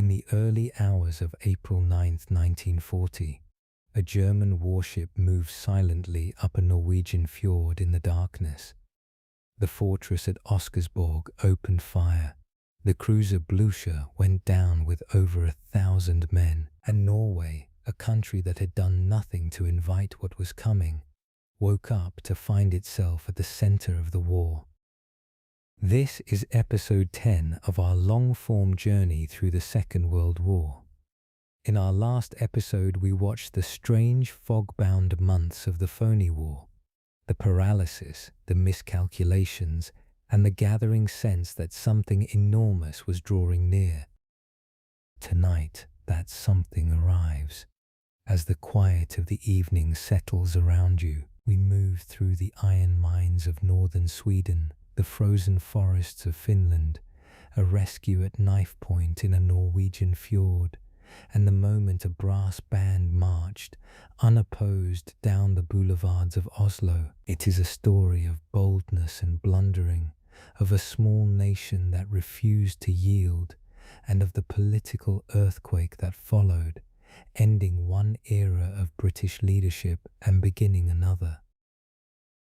In the early hours of April 9th, 1940, a German warship moved silently up a Norwegian fjord in the darkness. The fortress at Oscarsborg opened fire. The cruiser Blucher went down with over 1,000 men, and Norway, a country that had done nothing to invite what was coming, woke up to find itself at the center of the war. This is episode 10 of our long-form journey through the Second World War. In our last episode, we watched the strange fog-bound months of the phony war, the paralysis, the miscalculations, and the gathering sense that something enormous was drawing near. Tonight, that something arrives. As the quiet of the evening settles around you, we move through the iron mines of northern Sweden, the frozen forests of Finland, a rescue at knife point in a Norwegian fjord, and the moment a brass band marched, unopposed, down the boulevards of Oslo. It is a story of boldness and blundering, of a small nation that refused to yield, and of the political earthquake that followed, ending one era of British leadership and beginning another.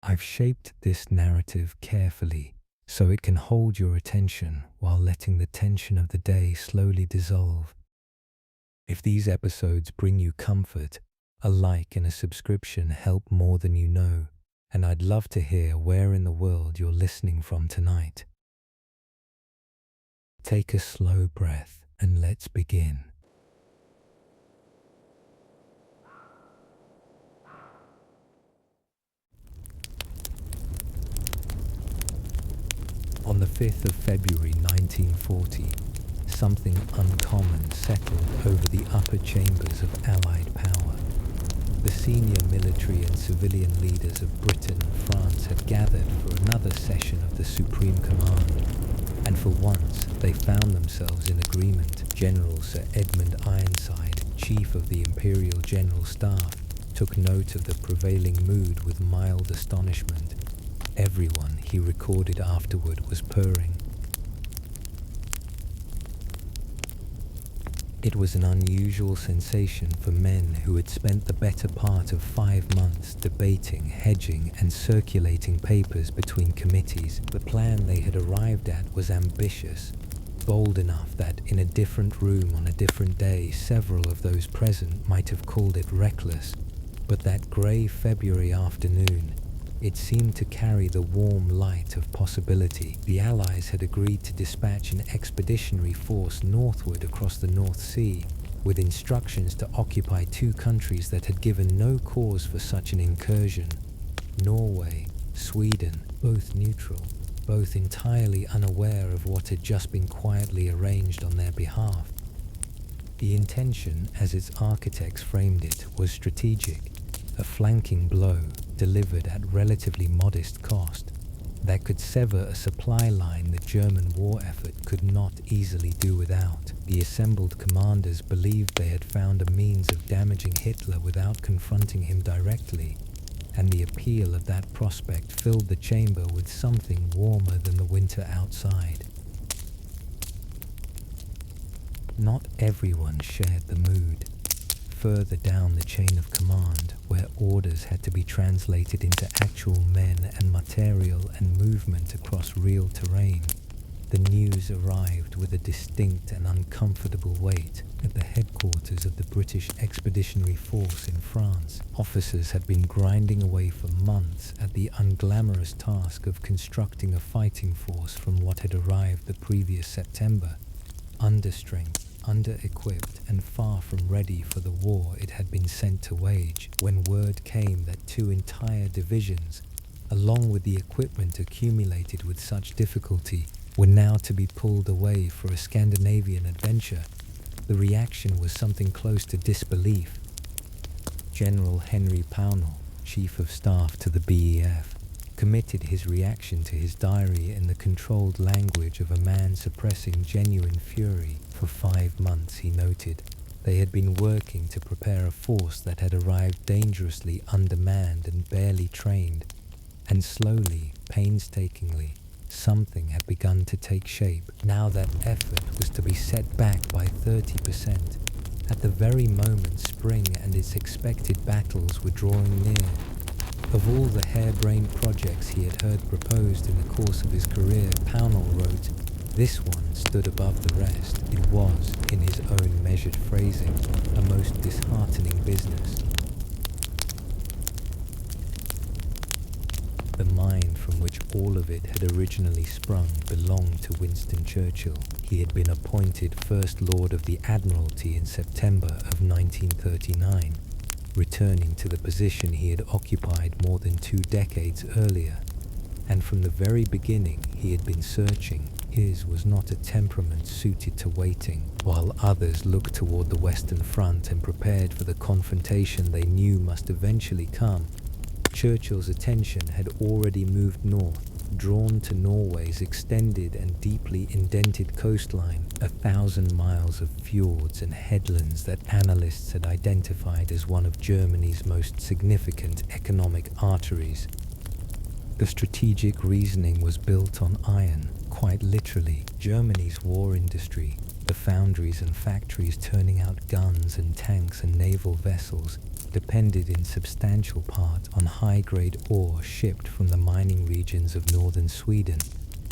I've shaped this narrative carefully so it can hold your attention while letting the tension of the day slowly dissolve. If these episodes bring you comfort, a like and a subscription help more than you know, and I'd love to hear where in the world you're listening from tonight. Take a slow breath and let's begin. On the 5th of February 1940, something uncommon settled over the upper chambers of Allied power. The senior military and civilian leaders of Britain and France had gathered for another session of the Supreme Command, and for once they found themselves in agreement. General Sir Edmund Ironside, Chief of the Imperial General Staff, took note of the prevailing mood with mild astonishment. Everyone, he recorded afterward, was purring. It was an unusual sensation for men who had spent the better part of 5 months debating, hedging, and circulating papers between committees. The plan they had arrived at was ambitious, bold enough that in a different room on a different day, several of those present might have called it reckless. But that grey February afternoon, it seemed to carry the warm light of possibility. The Allies had agreed to dispatch an expeditionary force northward across the North Sea, with instructions to occupy 2 countries that had given no cause for such an incursion: Norway, Sweden, both neutral, both entirely unaware of what had just been quietly arranged on their behalf. The intention, as its architects framed it, was strategic, a flanking blow delivered at relatively modest cost that could sever a supply line the German war effort could not easily do without. The assembled commanders believed they had found a means of damaging Hitler without confronting him directly, and the appeal of that prospect filled the chamber with something warmer than the winter outside. Not everyone shared the mood. Further down the chain of command, where orders had to be translated into actual men and material and movement across real terrain, the news arrived with a distinct and uncomfortable weight at the headquarters of the British Expeditionary Force in France. Officers had been grinding away for months at the unglamorous task of constructing a fighting force from what had arrived the previous September, understrength, under-equipped, and far from ready for the war it had been sent to wage, when word came that 2 entire divisions, along with the equipment accumulated with such difficulty, were now to be pulled away for a Scandinavian adventure. The reaction was something close to disbelief. General Henry Pownall, Chief of Staff to the BEF, committed his reaction to his diary in the controlled language of a man suppressing genuine fury. For 5 months, he noted, they had been working to prepare a force that had arrived dangerously undermanned and barely trained, and slowly, painstakingly, something had begun to take shape. Now that effort was to be set back by 30%, at the very moment spring and its expected battles were drawing near. Of all the harebrained projects he had heard proposed in the course of his career, Pownall wrote, "This one stood above the rest. It was, in his own measured phrasing, a most disheartening business." The mind from which all of it had originally sprung belonged to Winston Churchill. He had been appointed First Lord of the Admiralty in September of 1939, returning to the position he had occupied more than 2 decades earlier. And from the very beginning he had been searching. His was not a temperament suited to waiting, while others looked toward the Western Front and prepared for the confrontation they knew must eventually come. Churchill's attention had already moved north, drawn to Norway's extended and deeply indented coastline, 1,000 miles of fjords and headlands that analysts had identified as one of Germany's most significant economic arteries. The strategic reasoning was built on iron, quite literally. Germany's war industry, the foundries and factories turning out guns and tanks and naval vessels, depended in substantial part on high-grade ore shipped from the mining regions of northern Sweden,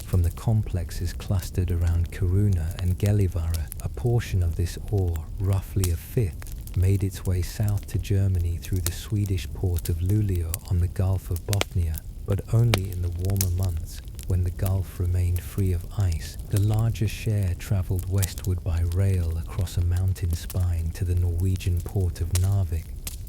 from the complexes clustered around Kiruna and Gällivare. A portion of this ore, roughly a fifth, made its way south to Germany through the Swedish port of Luleå on the Gulf of Bothnia, but only in the warmer months, when the Gulf remained free of ice. The larger share travelled westward by rail across a mountain spine to the Norwegian port of Narvik,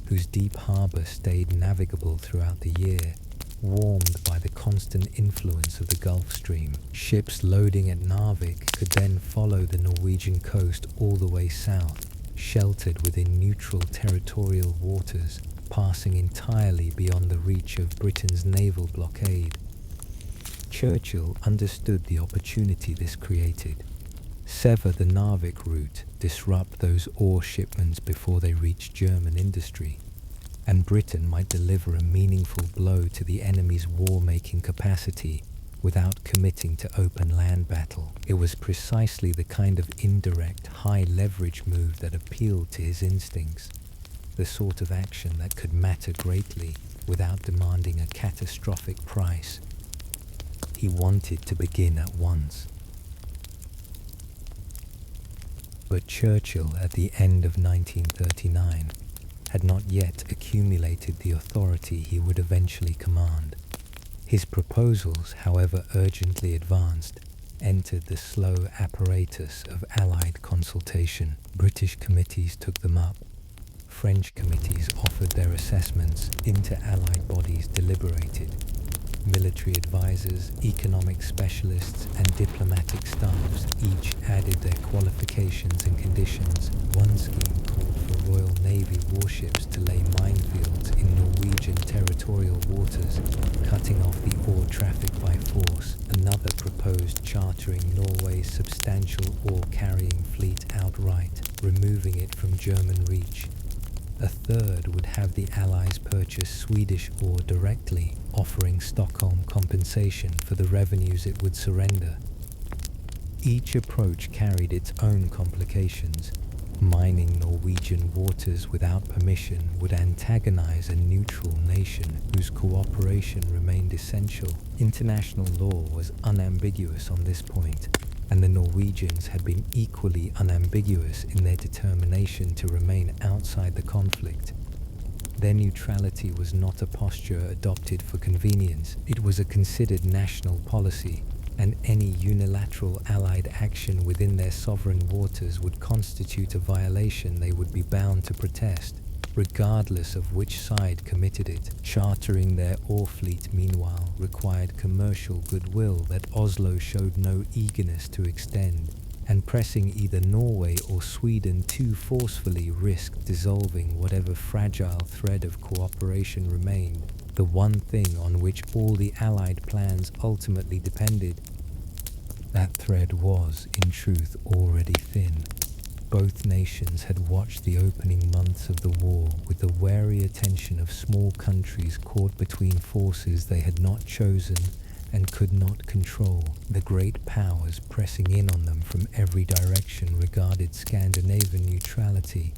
whose deep harbour stayed navigable throughout the year, warmed by the constant influence of the Gulf Stream. Ships loading at Narvik could then follow the Norwegian coast all the way south, sheltered within neutral territorial waters, passing entirely beyond the reach of Britain's naval blockade. Churchill understood the opportunity this created. Sever the Narvik route, disrupt those ore shipments before they reached German industry, and Britain might deliver a meaningful blow to the enemy's war-making capacity without committing to open land battle. It was precisely the kind of indirect, high-leverage move that appealed to his instincts, the sort of action that could matter greatly without demanding a catastrophic price. He wanted to begin at once. But Churchill, at the end of 1939, had not yet accumulated the authority he would eventually command. His proposals, however urgently advanced, entered the slow apparatus of Allied consultation. British committees took them up. French committees offered their assessments. Inter-Allied bodies deliberated. Military advisors, economic specialists, and diplomatic staffs each added their qualifications and conditions. One scheme called for Royal Navy warships to lay minefields in Norwegian territorial waters, cutting off the ore traffic by force. Another proposed chartering Norway's substantial ore-carrying fleet outright, removing it from German reach. A third would have the Allies purchase Swedish ore directly, offering Stockholm compensation for the revenues it would surrender. Each approach carried its own complications. Mining Norwegian waters without permission would antagonize a neutral nation whose cooperation remained essential. International law was unambiguous on this point, and the Norwegians had been equally unambiguous in their determination to remain outside the conflict. Their neutrality was not a posture adopted for convenience. It was a considered national policy, and any unilateral Allied action within their sovereign waters would constitute a violation they would be bound to protest, regardless of which side committed it. Chartering their ore fleet, meanwhile, required commercial goodwill that Oslo showed no eagerness to extend, and pressing either Norway or Sweden too forcefully risked dissolving whatever fragile thread of cooperation remained, the one thing on which all the Allied plans ultimately depended. That thread was, in truth, already thin. Both nations had watched the opening months of the war with the wary attention of small countries caught between forces they had not chosen and could not control. The great powers pressing in on them from every direction regarded Scandinavian neutrality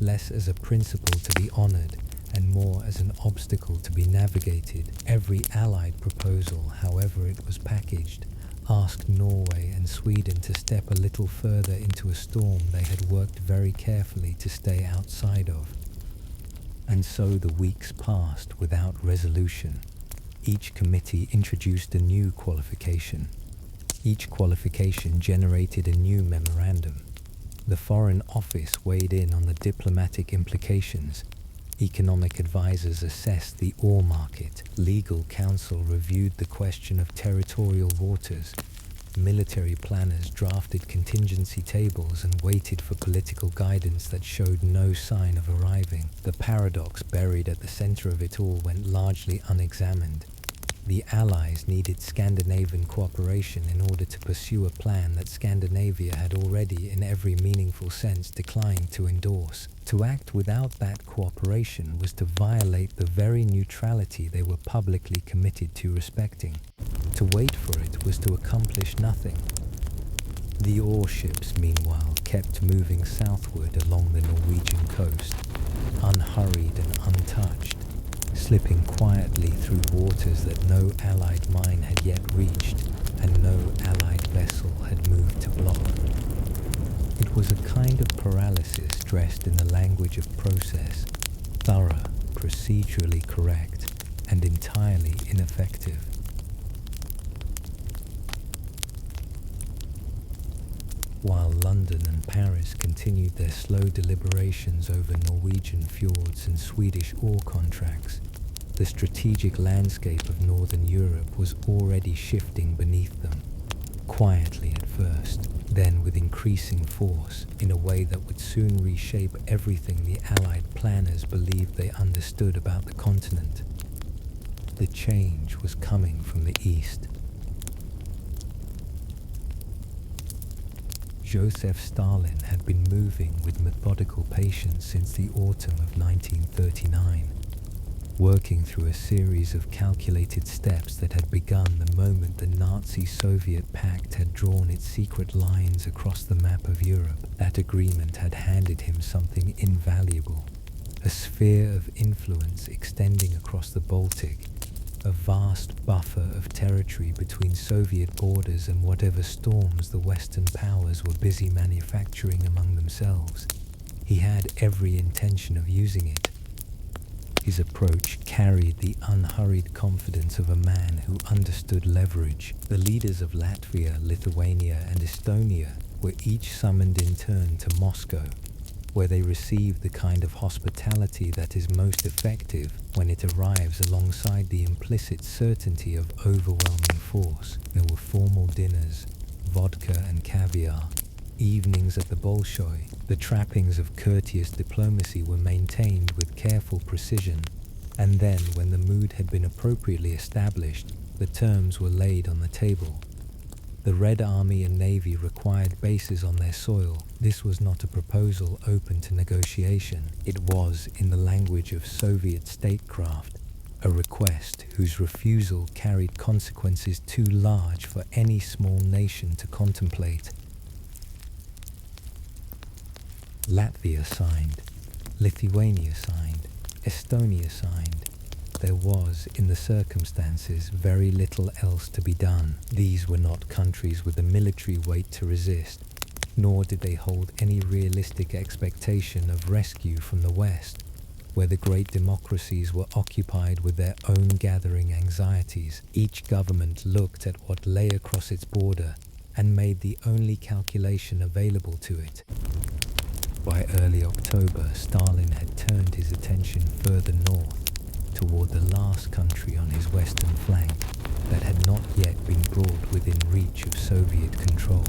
less as a principle to be honoured and more as an obstacle to be navigated. Every Allied proposal, however it was packaged, asked Norway and Sweden to step a little further into a storm they had worked very carefully to stay outside of. And so the weeks passed without resolution. Each committee introduced a new qualification. Each qualification generated a new memorandum. The Foreign Office weighed in on the diplomatic implications. Economic advisors assessed the ore market. Legal counsel reviewed the question of territorial waters. Military planners drafted contingency tables and waited for political guidance that showed no sign of arriving. The paradox buried at the center of it all went largely unexamined. The Allies needed Scandinavian cooperation in order to pursue a plan that Scandinavia had already, in every meaningful sense, declined to endorse. To act without that cooperation was to violate the very neutrality they were publicly committed to respecting. To wait for it was to accomplish nothing. The ore ships, meanwhile, kept moving southward along the Norwegian coast, unhurried and untouched, slipping quietly through waters that no Allied mine had yet reached and no Allied vessel had moved to block. It was a kind of paralysis dressed in the language of process, thorough, procedurally correct, and entirely ineffective. While London and Paris continued their slow deliberations over Norwegian fjords and Swedish ore contracts, the strategic landscape of Northern Europe was already shifting beneath them, quietly at first, then with increasing force, in a way that would soon reshape everything the Allied planners believed they understood about the continent. The change was coming from the east. Joseph Stalin had been moving with methodical patience since the autumn of 1939, working through a series of calculated steps that had begun the moment the Nazi-Soviet pact had drawn its secret lines across the map of Europe. That agreement had handed him something invaluable, a sphere of influence extending across the Baltic, a vast buffer of territory between Soviet borders and whatever storms the Western powers were busy manufacturing among themselves. He had every intention of using it. His approach carried the unhurried confidence of a man who understood leverage. The leaders of Latvia, Lithuania, and Estonia were each summoned in turn to Moscow, where they received the kind of hospitality that is most effective when it arrives alongside the implicit certainty of overwhelming force. There were formal dinners, vodka and caviar, evenings at the Bolshoi. The trappings of courteous diplomacy were maintained with careful precision, and then, when the mood had been appropriately established, the terms were laid on the table. The Red Army and Navy required bases on their soil. This was not a proposal open to negotiation. It was, in the language of Soviet statecraft, a request whose refusal carried consequences too large for any small nation to contemplate. Latvia signed, Lithuania signed, Estonia signed. There was, in the circumstances, very little else to be done. These were not countries with a military weight to resist, nor did they hold any realistic expectation of rescue from the West, where the great democracies were occupied with their own gathering anxieties. Each government looked at what lay across its border and made the only calculation available to it. By early October, Stalin had turned his attention further north, toward the last country on his western flank that had not yet been brought within reach of Soviet control.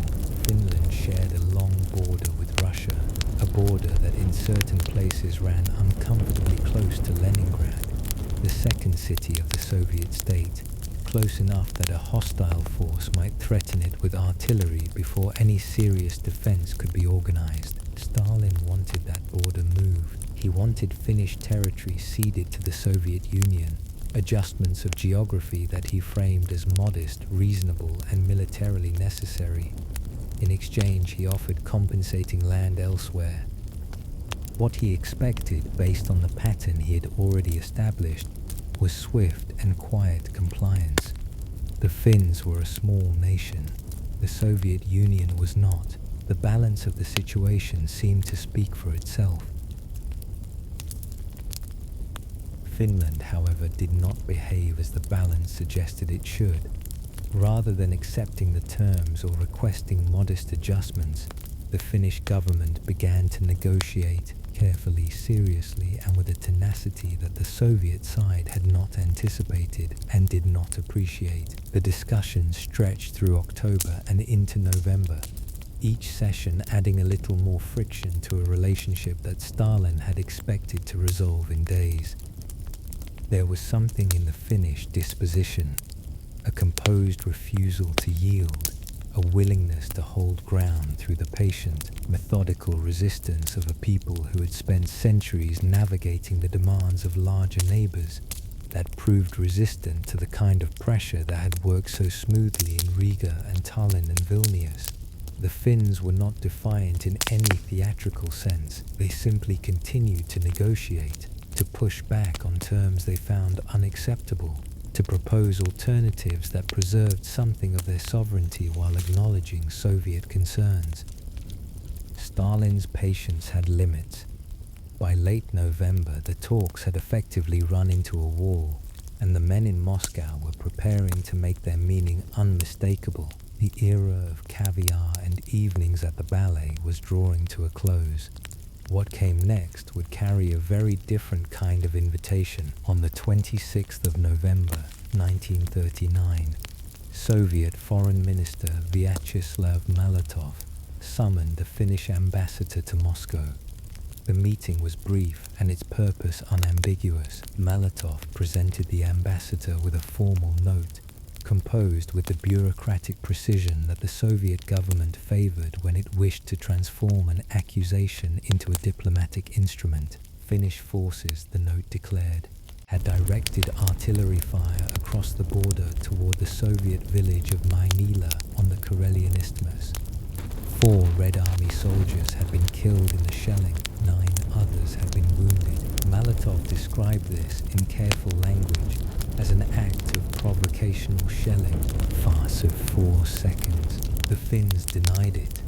Finland shared a long border with Russia, a border that in certain places ran uncomfortably close to Leningrad, the second city of the Soviet state, close enough that a hostile force might threaten it with artillery before any serious defense could be organized. Stalin wanted that border moved. He wanted Finnish territory ceded to the Soviet Union. adjustments of geography that he framed as modest, reasonable, and militarily necessary. In exchange, he offered compensating land elsewhere. What he expected, based on the pattern he had already established, was swift and quiet compliance. The Finns were a small nation. The Soviet Union was not. The balance of the situation seemed to speak for itself. Finland, however, did not behave as the balance suggested it should. Rather than accepting the terms or requesting modest adjustments, the Finnish government began to negotiate carefully, seriously, and with a tenacity that the Soviet side had not anticipated and did not appreciate. The discussions stretched through October and into November, each session adding a little more friction to a relationship that Stalin had expected to resolve in days. There was something in the Finnish disposition, a composed refusal to yield, a willingness to hold ground through the patient, methodical resistance of a people who had spent centuries navigating the demands of larger neighbors, that proved resistant to the kind of pressure that had worked so smoothly in Riga and Tallinn and Vilnius. The Finns were not defiant in any theatrical sense. They simply continued to negotiate, to push back on terms they found unacceptable, to propose alternatives that preserved something of their sovereignty while acknowledging Soviet concerns. Stalin's patience had limits. By late November, the talks had effectively run into a wall, and the men in Moscow were preparing to make their meaning unmistakable. The era of caviar and evenings at the ballet was drawing to a close. What came next would carry a very different kind of invitation. On the 26th of November, 1939, Soviet Foreign Minister Vyacheslav Malatov summoned the Finnish ambassador to Moscow. The meeting was brief and its purpose unambiguous. Malatov presented the ambassador with a formal note, composed with the bureaucratic precision that the Soviet government favored when it wished to transform an accusation into a diplomatic instrument. Finnish forces, the note declared, had directed artillery fire across the border toward the Soviet village of Mainila on the Karelian Isthmus. 4 Red Army soldiers had been killed in the shelling, 9 others had been wounded. Malatov described this in careful language as an act of provocational shelling, farce of 4 seconds. The Finns denied it.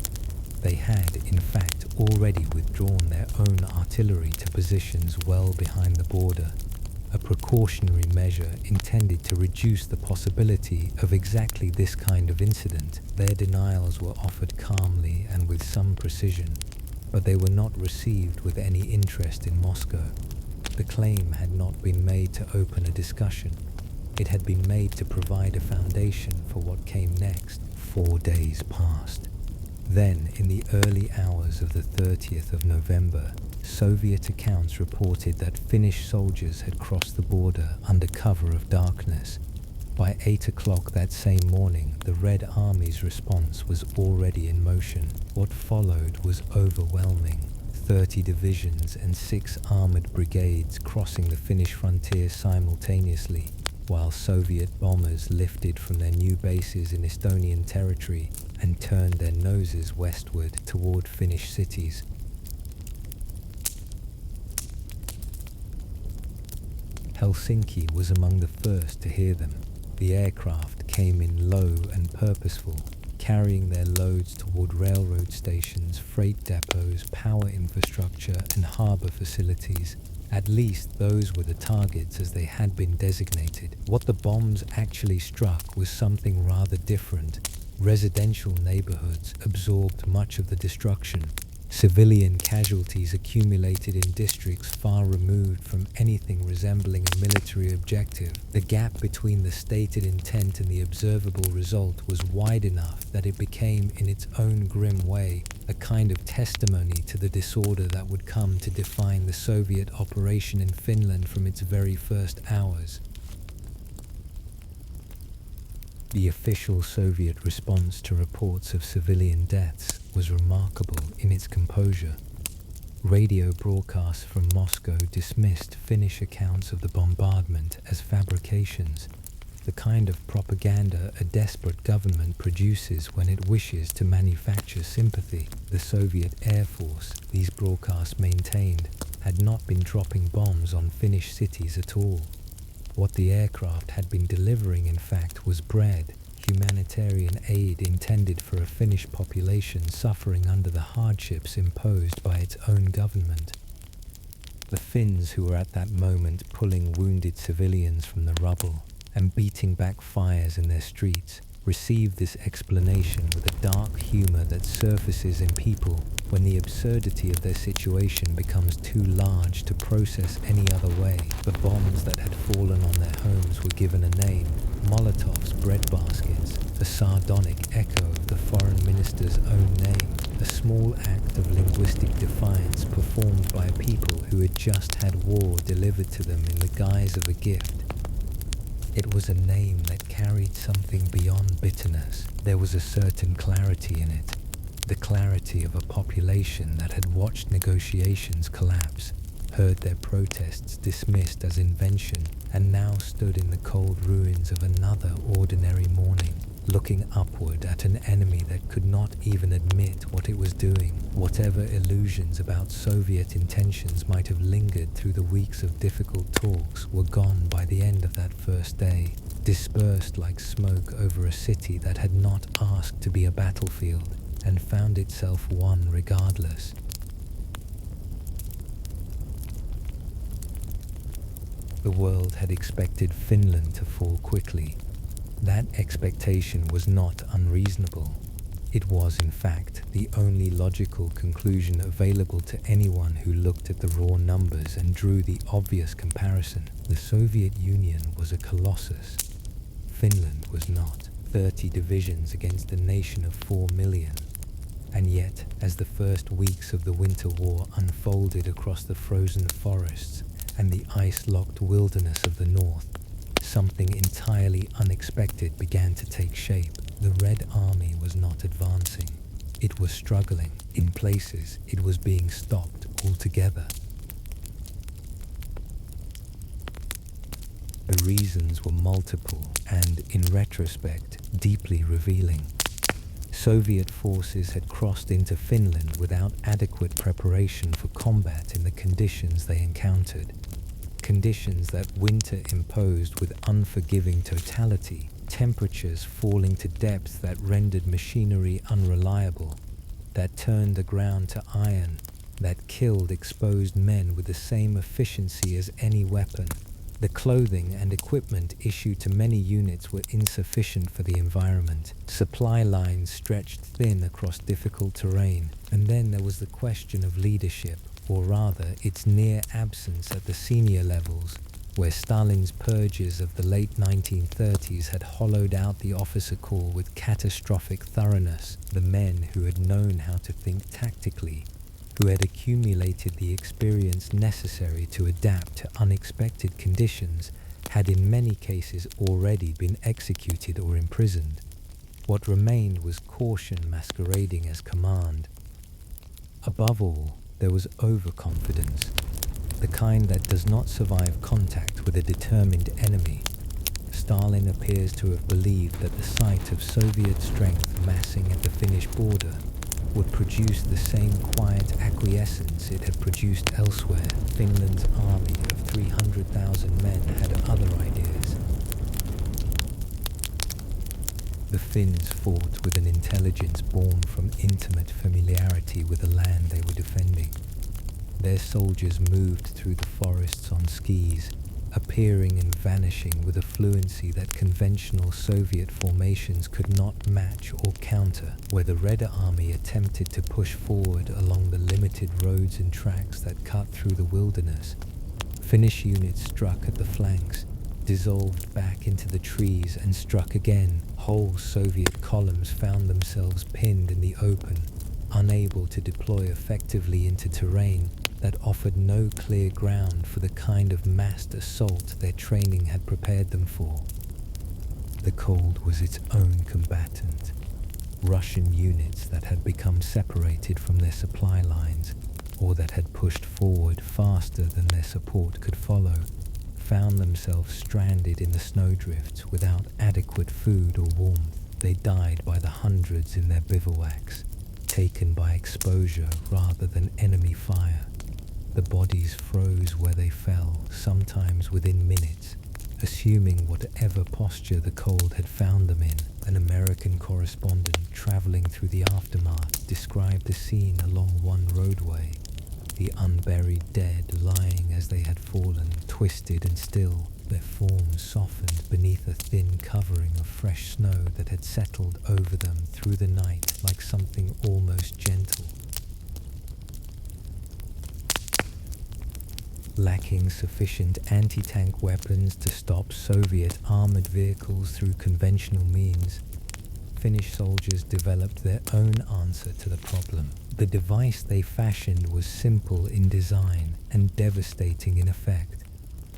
They had, in fact, already withdrawn their own artillery to positions well behind the border, a precautionary measure intended to reduce the possibility of exactly this kind of incident. Their denials were offered calmly and with some precision, but they were not received with any interest in Moscow. The claim had not been made to open a discussion. It had been made to provide a foundation for what came next. 4 days passed. Then, in the early hours of the 30th of November, Soviet accounts reported that Finnish soldiers had crossed the border under cover of darkness. By 8 o'clock that same morning, the Red Army's response was already in motion. What followed was overwhelming. 30 divisions and 6 armored brigades crossing the Finnish frontier simultaneously, while Soviet bombers lifted from their new bases in Estonian territory and turned their noses westward toward Finnish cities. Helsinki was among the first to hear them. The aircraft came in low and purposeful, carrying their loads toward railroad stations, freight depots, power infrastructure, and harbor facilities. At least those were the targets as they had been designated. What the bombs actually struck was something rather different. Residential neighborhoods absorbed much of the destruction. Civilian casualties accumulated in districts far removed from anything resembling a military objective. The gap between the stated intent and the observable result was wide enough that it became, in its own grim way, a kind of testimony to the disorder that would come to define the Soviet operation in Finland from its very first hours. The official Soviet response to reports of civilian deaths was remarkable in its composure. Radio broadcasts from Moscow dismissed Finnish accounts of the bombardment as fabrications, the kind of propaganda a desperate government produces when it wishes to manufacture sympathy. The Soviet Air Force, these broadcasts maintained, had not been dropping bombs on Finnish cities at all. What the aircraft had been delivering, in fact, was bread, humanitarian aid intended for a Finnish population suffering under the hardships imposed by its own government. The Finns, who were at that moment pulling wounded civilians from the rubble and beating back fires in their streets, received this explanation with a dark humor that surfaces in people when the absurdity of their situation becomes too large to process any other way. The bombs that had fallen on their homes were given a name: Molotov's bread baskets, a sardonic echo of the foreign minister's own name, a small act of linguistic defiance performed by a people who had just had war delivered to them in the guise of a gift. It was a name that carried something beyond bitterness. There was a certain clarity in it, the clarity of a population that had watched negotiations collapse, heard their protests dismissed as invention, and now stood in the cold ruins of another ordinary morning, looking upward at an enemy that could not even admit what it was doing. Whatever illusions about Soviet intentions might have lingered through the weeks of difficult talks were gone by the end of that first day, dispersed like smoke over a city that had not asked to be a battlefield and found itself one regardless. The world had expected Finland to fall quickly. That expectation was not unreasonable. It was, in fact, the only logical conclusion available to anyone who looked at the raw numbers and drew the obvious comparison. The Soviet Union was a colossus. Finland was not. 30 divisions against a nation of 4 million. And yet, as the first weeks of the Winter War unfolded across the frozen forests and the ice-locked wilderness of the north, something entirely unexpected began to take shape. The Red Army was not advancing. It was struggling. In places, it was being stopped altogether. The reasons were multiple and, in retrospect, deeply revealing. Soviet forces had crossed into Finland without adequate preparation for combat in the conditions they encountered. Conditions that winter imposed with unforgiving totality, temperatures falling to depths that rendered machinery unreliable, that turned the ground to iron, that killed exposed men with the same efficiency as any weapon. The clothing and equipment issued to many units were insufficient for the environment. Supply lines stretched thin across difficult terrain. And then there was the question of leadership, or rather its near absence at the senior levels, where Stalin's purges of the late 1930s had hollowed out the officer corps with catastrophic thoroughness. The men who had known how to think tactically, who had accumulated the experience necessary to adapt to unexpected conditions, had in many cases already been executed or imprisoned. What remained was caution masquerading as command. Above all, there was overconfidence, the kind that does not survive contact with a determined enemy. Stalin appears to have believed that the sight of Soviet strength massing at the Finnish border would produce the same quiet acquiescence it had produced elsewhere. Finland's army of 300,000 men had other ideas. The Finns fought with an intelligence born from intimate familiarity with the land they were defending. Their soldiers moved through the forests on skis, appearing and vanishing with a fluency that conventional Soviet formations could not match or counter. Where the Red Army attempted to push forward along the limited roads and tracks that cut through the wilderness, Finnish units struck at the flanks, dissolved back into the trees and struck again. Whole Soviet columns found themselves pinned in the open, unable to deploy effectively into terrain that offered no clear ground for the kind of massed assault their training had prepared them for. The cold was its own combatant. Russian units that had become separated from their supply lines, or that had pushed forward faster than their support could follow, found themselves stranded in the snowdrifts without adequate food or warmth. They died by the hundreds in their bivouacs, taken by exposure rather than enemy fire. The bodies froze where they fell, sometimes within minutes, assuming whatever posture the cold had found them in. An American correspondent traveling through the aftermath described the scene along one roadway, the unburied dead lying as they had fallen, twisted and still, their forms softened beneath a thin covering of fresh snow that had settled over them through the night like something almost gentle. Lacking sufficient anti-tank weapons to stop Soviet armored vehicles through conventional means, Finnish soldiers developed their own answer to the problem. The device they fashioned was simple in design and devastating in effect.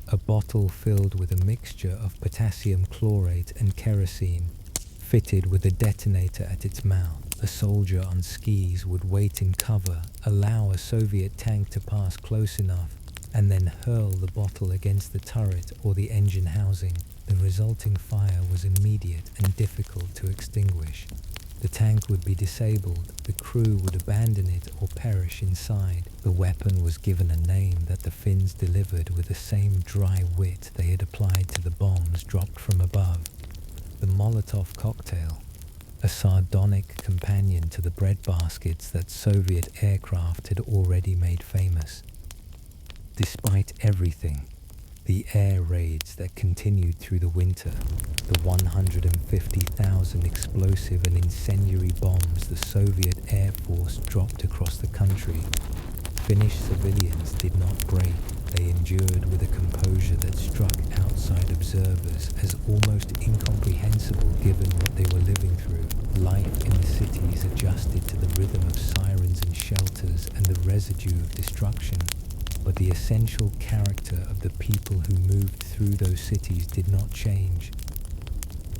A bottle filled with a mixture of potassium chlorate and kerosene, fitted with a detonator at its mouth. A soldier on skis would wait in cover, allow a Soviet tank to pass close enough, and then hurl the bottle against the turret or the engine housing. The resulting fire was immediate and difficult to extinguish. The tank would be disabled, the crew would abandon it or perish inside. The weapon was given a name that the Finns delivered with the same dry wit they had applied to the bombs dropped from above. The Molotov cocktail, a sardonic companion to the breadbaskets that Soviet aircraft had already made famous. Despite everything, the air raids that continued through the winter, the 150,000 explosive and incendiary bombs the Soviet Air Force dropped across the country, Finnish civilians did not break. They endured with a composure that struck outside observers as almost incomprehensible given what they were living through. Life in the cities adjusted to the rhythm of sirens and shelters and the residue of destruction. But the essential character of the people who moved through those cities did not change.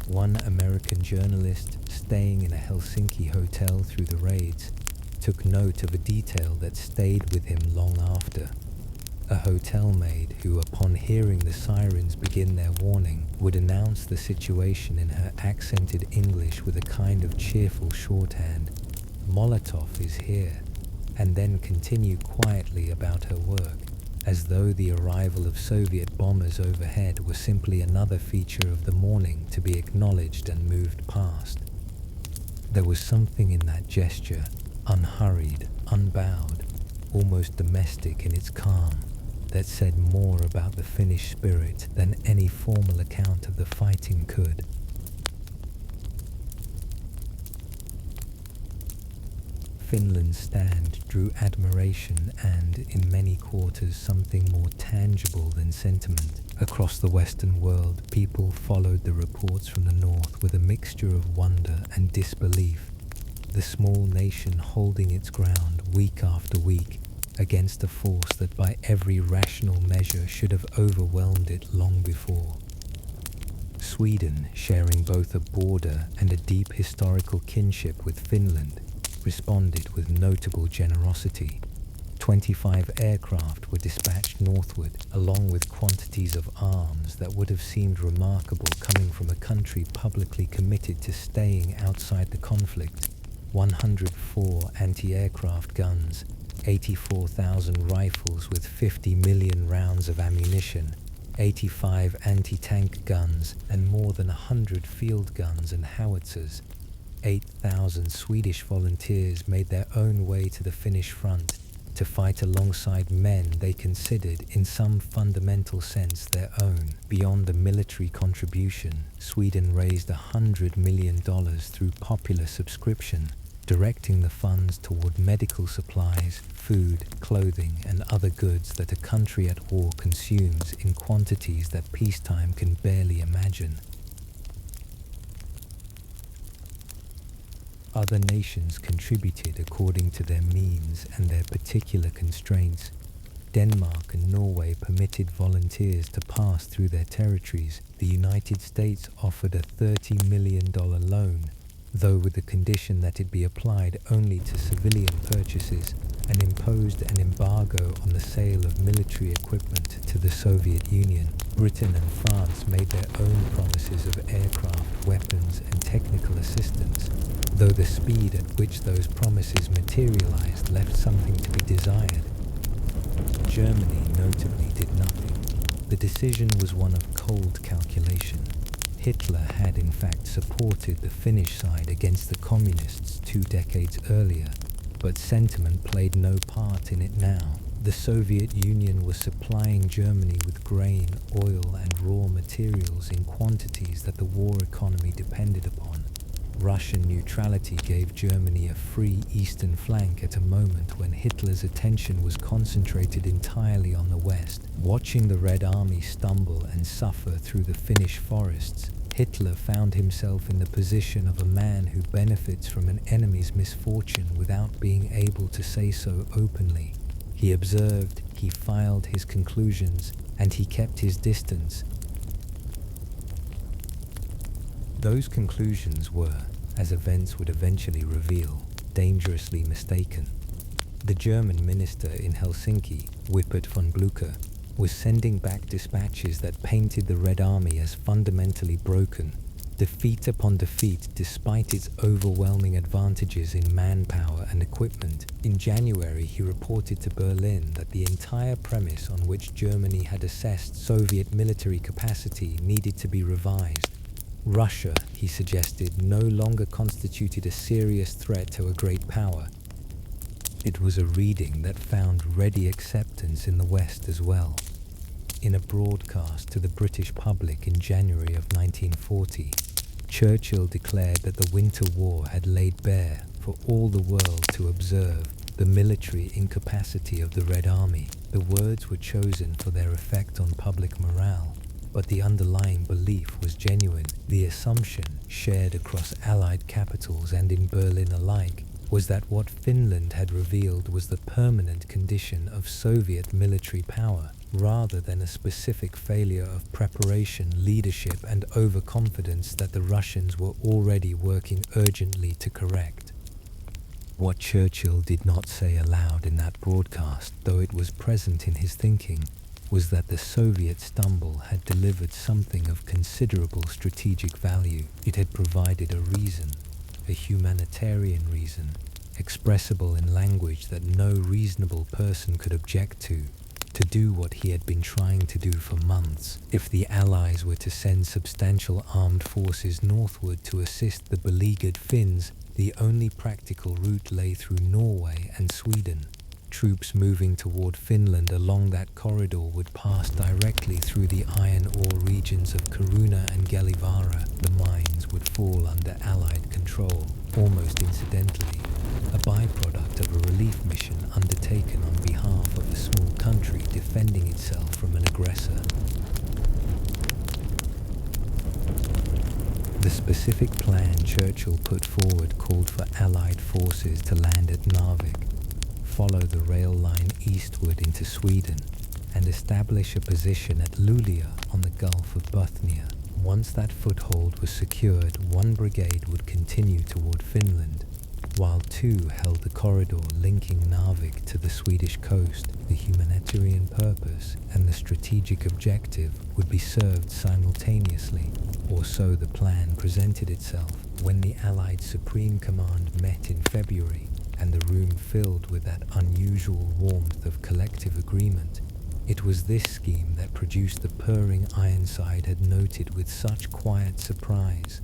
One American journalist, staying in a Helsinki hotel through the raids, took note of a detail that stayed with him long after. A hotel maid who, upon hearing the sirens begin their warning, would announce the situation in her accented English with a kind of cheerful shorthand, "Molotov is here," and then continue quietly about her work, as though the arrival of Soviet bombers overhead was simply another feature of the morning to be acknowledged and moved past. There was something in that gesture, unhurried, unbowed, almost domestic in its calm, that said more about the Finnish spirit than any formal account of the fighting could. Finland's stand drew admiration and, in many quarters, something more tangible than sentiment. Across the Western world, people followed the reports from the north with a mixture of wonder and disbelief. The small nation holding its ground week after week against a force that by every rational measure should have overwhelmed it long before. Sweden, sharing both a border and a deep historical kinship with Finland, responded with notable generosity. 25 aircraft were dispatched northward, along with quantities of arms that would have seemed remarkable coming from a country publicly committed to staying outside the conflict. 104 anti-aircraft guns, 84,000 rifles with 50 million rounds of ammunition, 85 anti-tank guns, and more than 100 field guns and howitzers. 8,000 Swedish volunteers made their own way to the Finnish front to fight alongside men they considered in some fundamental sense their own. Beyond the military contribution, Sweden raised $100 million through popular subscription, directing the funds toward medical supplies, food, clothing, and other goods that a country at war consumes in quantities that peacetime can barely imagine. Other nations contributed according to their means and their particular constraints. Denmark and Norway permitted volunteers to pass through their territories. The United States offered a $30 million loan, though with the condition that it be applied only to civilian purchases. and imposed an embargo on the sale of military equipment to the Soviet Union. Britain and France made their own promises of aircraft, weapons, and technical assistance, though the speed at which those promises materialized left something to be desired. Germany notably did nothing. The decision was one of cold calculation. Hitler had in fact supported the Finnish side against the communists 2 decades earlier, but sentiment played no part in it now. The Soviet Union was supplying Germany with grain, oil, and raw materials in quantities that the war economy depended upon. Russian neutrality gave Germany a free eastern flank at a moment when Hitler's attention was concentrated entirely on the west. Watching the Red Army stumble and suffer through the Finnish forests, Hitler found himself in the position of a man who benefits from an enemy's misfortune without being able to say so openly. He observed, he filed his conclusions, and he kept his distance. Those conclusions were, as events would eventually reveal, dangerously mistaken. The German minister in Helsinki, Wippert von Blucher, was sending back dispatches that painted the Red Army as fundamentally broken, defeat upon defeat despite its overwhelming advantages in manpower and equipment. In January, he reported to Berlin that the entire premise on which Germany had assessed Soviet military capacity needed to be revised. Russia, he suggested, no longer constituted a serious threat to a great power. It was a reading that found ready acceptance in the West as well. In a broadcast to the British public in January of 1940, Churchill declared that the Winter War had laid bare for all the world to observe the military incapacity of the Red Army. The words were chosen for their effect on public morale, but the underlying belief was genuine. The assumption, shared across Allied capitals and in Berlin alike, was that what Finland had revealed was the permanent condition of Soviet military power, rather than a specific failure of preparation, leadership, and overconfidence that the Russians were already working urgently to correct. What Churchill did not say aloud in that broadcast, though it was present in his thinking, was that the Soviet stumble had delivered something of considerable strategic value. It had provided a reason, a humanitarian reason, expressible in language that no reasonable person could object to do what he had been trying to do for months. If the Allies were to send substantial armed forces northward to assist the beleaguered Finns, the only practical route lay through Norway and Sweden. Troops moving toward Finland along that corridor would pass directly through the iron ore regions of Kiruna and Gällivare. The mines would fall under Allied control, almost incidentally, a byproduct of a relief mission undertaken on behalf of a small country defending itself from an aggressor. The specific plan Churchill put forward called for Allied forces to land at Narvik, follow the rail line eastward into Sweden, and establish a position at Luleå on the Gulf of Bothnia. Once that foothold was secured, one brigade would continue toward Finland, while two held the corridor linking Narvik to the Swedish coast. The humanitarian purpose and the strategic objective would be served simultaneously, or so the plan presented itself. When the Allied Supreme Command met in February, and the room filled with that unusual warmth of collective agreement, it was this scheme that produced the purring Ironside had noted with such quiet surprise.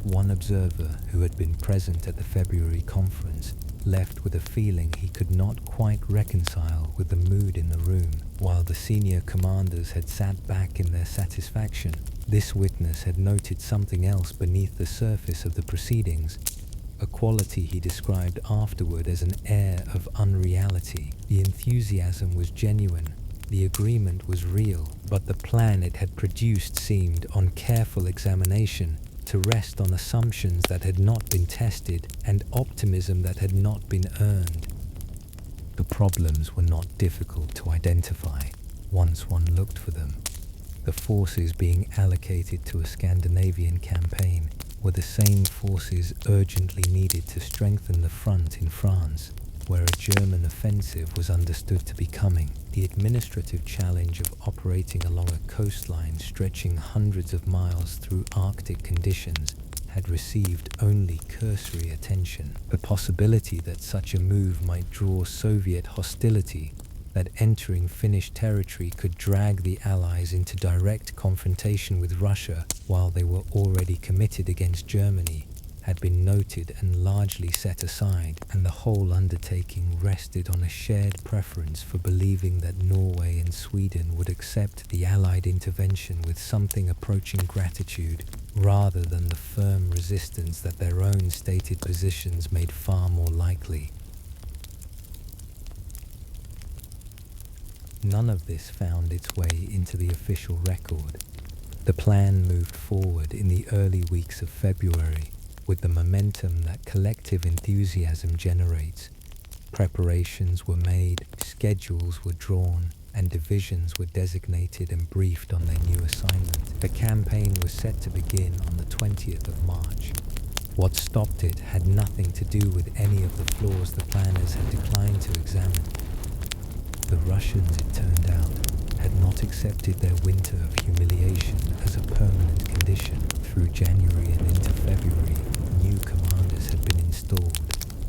One observer who had been present at the February conference left with a feeling he could not quite reconcile with the mood in the room. While the senior commanders had sat back in their satisfaction, this witness had noted something else beneath the surface of the proceedings, a quality he described afterward as an air of unreality. The enthusiasm was genuine, the agreement was real, but the plan it had produced seemed, on careful examination, to rest on assumptions that had not been tested and optimism that had not been earned. The problems were not difficult to identify once one looked for them. The forces being allocated to a Scandinavian campaign were the same forces urgently needed to strengthen the front in France, where a German offensive was understood to be coming. The administrative challenge of operating along a coastline stretching hundreds of miles through Arctic conditions had received only cursory attention. The possibility that such a move might draw Soviet hostility, that entering Finnish territory could drag the Allies into direct confrontation with Russia while they were already committed against Germany, had been noted and largely set aside, and the whole undertaking rested on a shared preference for believing that Norway and Sweden would accept the Allied intervention with something approaching gratitude, rather than the firm resistance that their own stated positions made far more likely. None of this found its way into the official record. The plan moved forward in the early weeks of February, with the momentum that collective enthusiasm generates. Preparations were made, schedules were drawn, and divisions were designated and briefed on their new assignment. The campaign was set to begin on the 20th of March. What stopped it had nothing to do with any of the flaws the planners had declined to examine. The Russians, it turned out, had not accepted their winter of humiliation as a permanent condition. Through January and into February, new commanders had been installed,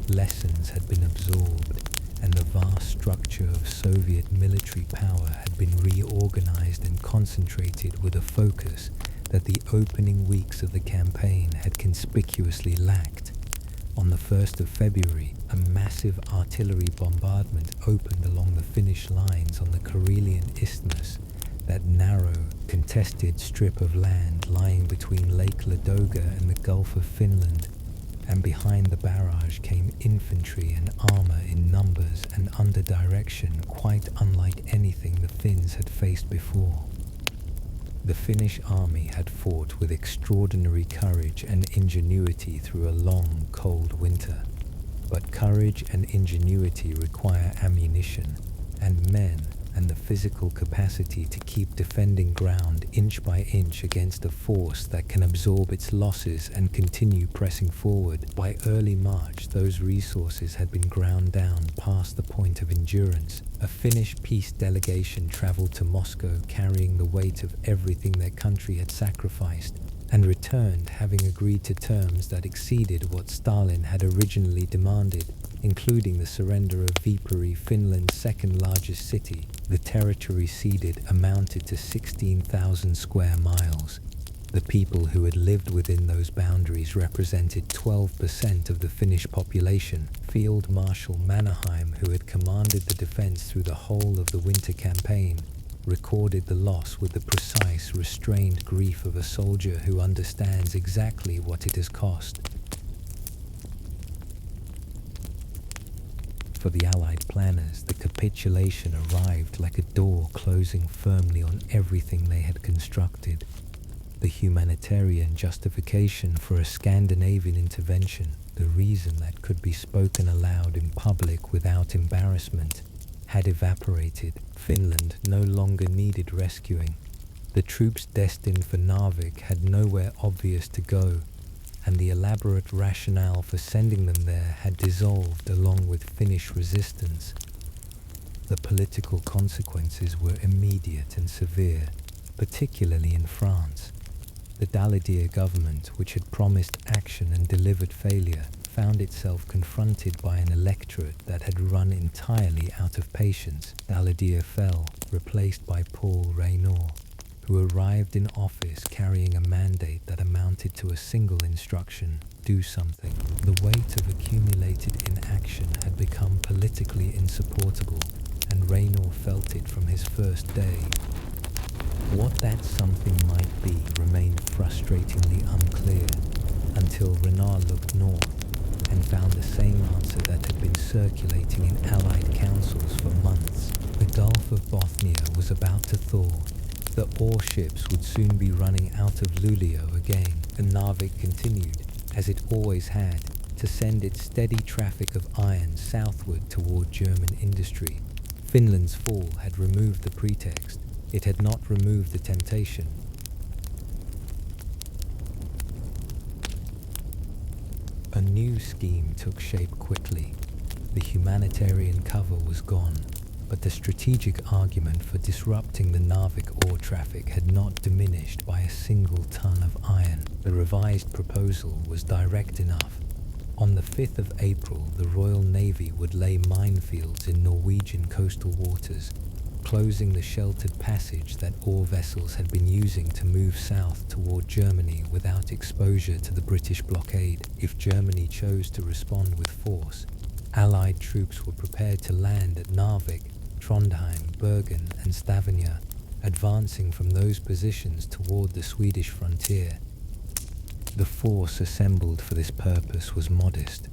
lessons had been absorbed, and the vast structure of Soviet military power had been reorganized and concentrated with a focus that the opening weeks of the campaign had conspicuously lacked. On the 1st of February, a massive artillery bombardment opened along the Finnish lines on the Karelian Isthmus, that narrow, contested strip of land lying between Lake Ladoga and the Gulf of Finland, and behind the barrage came infantry and armor in numbers and under direction quite unlike anything the Finns had faced before. The Finnish army had fought with extraordinary courage and ingenuity through a long, cold winter. But courage and ingenuity require ammunition, and men, and the physical capacity to keep defending ground inch by inch against a force that can absorb its losses and continue pressing forward. By early March, those resources had been ground down past the point of endurance. A Finnish peace delegation traveled to Moscow carrying the weight of everything their country had sacrificed, and returned having agreed to terms that exceeded what Stalin had originally demanded, including the surrender of Viipuri, Finland's second largest city. The territory ceded amounted to 16,000 square miles. The people who had lived within those boundaries represented 12% of the Finnish population. Field Marshal Mannerheim, who had commanded the defense through the whole of the winter campaign, recorded the loss with the precise, restrained grief of a soldier who understands exactly what it has cost. For the Allied planners, the capitulation arrived like a door closing firmly on everything they had constructed. The humanitarian justification for a Scandinavian intervention, the reason that could be spoken aloud in public without embarrassment, had evaporated. Finland no longer needed rescuing. The troops destined for Narvik had nowhere obvious to go, and the elaborate rationale for sending them there had dissolved along with Finnish resistance. The political consequences were immediate and severe, particularly in France. The Daladier government, which had promised action and delivered failure, found itself confronted by an electorate that had run entirely out of patience. Daladier fell, replaced by Paul Reynaud, who arrived in office carrying a mandate that amounted to a single instruction: do something. The weight of accumulated inaction had become politically insupportable, and Reynaud felt it from his first day. What that something might be remained frustratingly unclear, until Renard looked north and found the same answer that had been circulating in Allied councils for months. The Gulf of Bothnia was about to thaw. The ore ships would soon be running out of Luleå again, and Narvik continued, as it always had, to send its steady traffic of iron southward toward German industry. Finland's fall had removed the pretext. It had not removed the temptation. new scheme took shape quickly. The humanitarian cover was gone, but the strategic argument for disrupting the Narvik ore traffic had not diminished by a single ton of iron. The revised proposal was direct enough. On the 5th of April, the Royal Navy would lay minefields in Norwegian coastal waters, closing the sheltered passage that ore vessels had been using to move south toward Germany without exposure to the British blockade. If Germany chose to respond with force, Allied troops were prepared to land at Narvik, Trondheim, Bergen and Stavanger, advancing from those positions toward the Swedish frontier. The force assembled for this purpose was modest,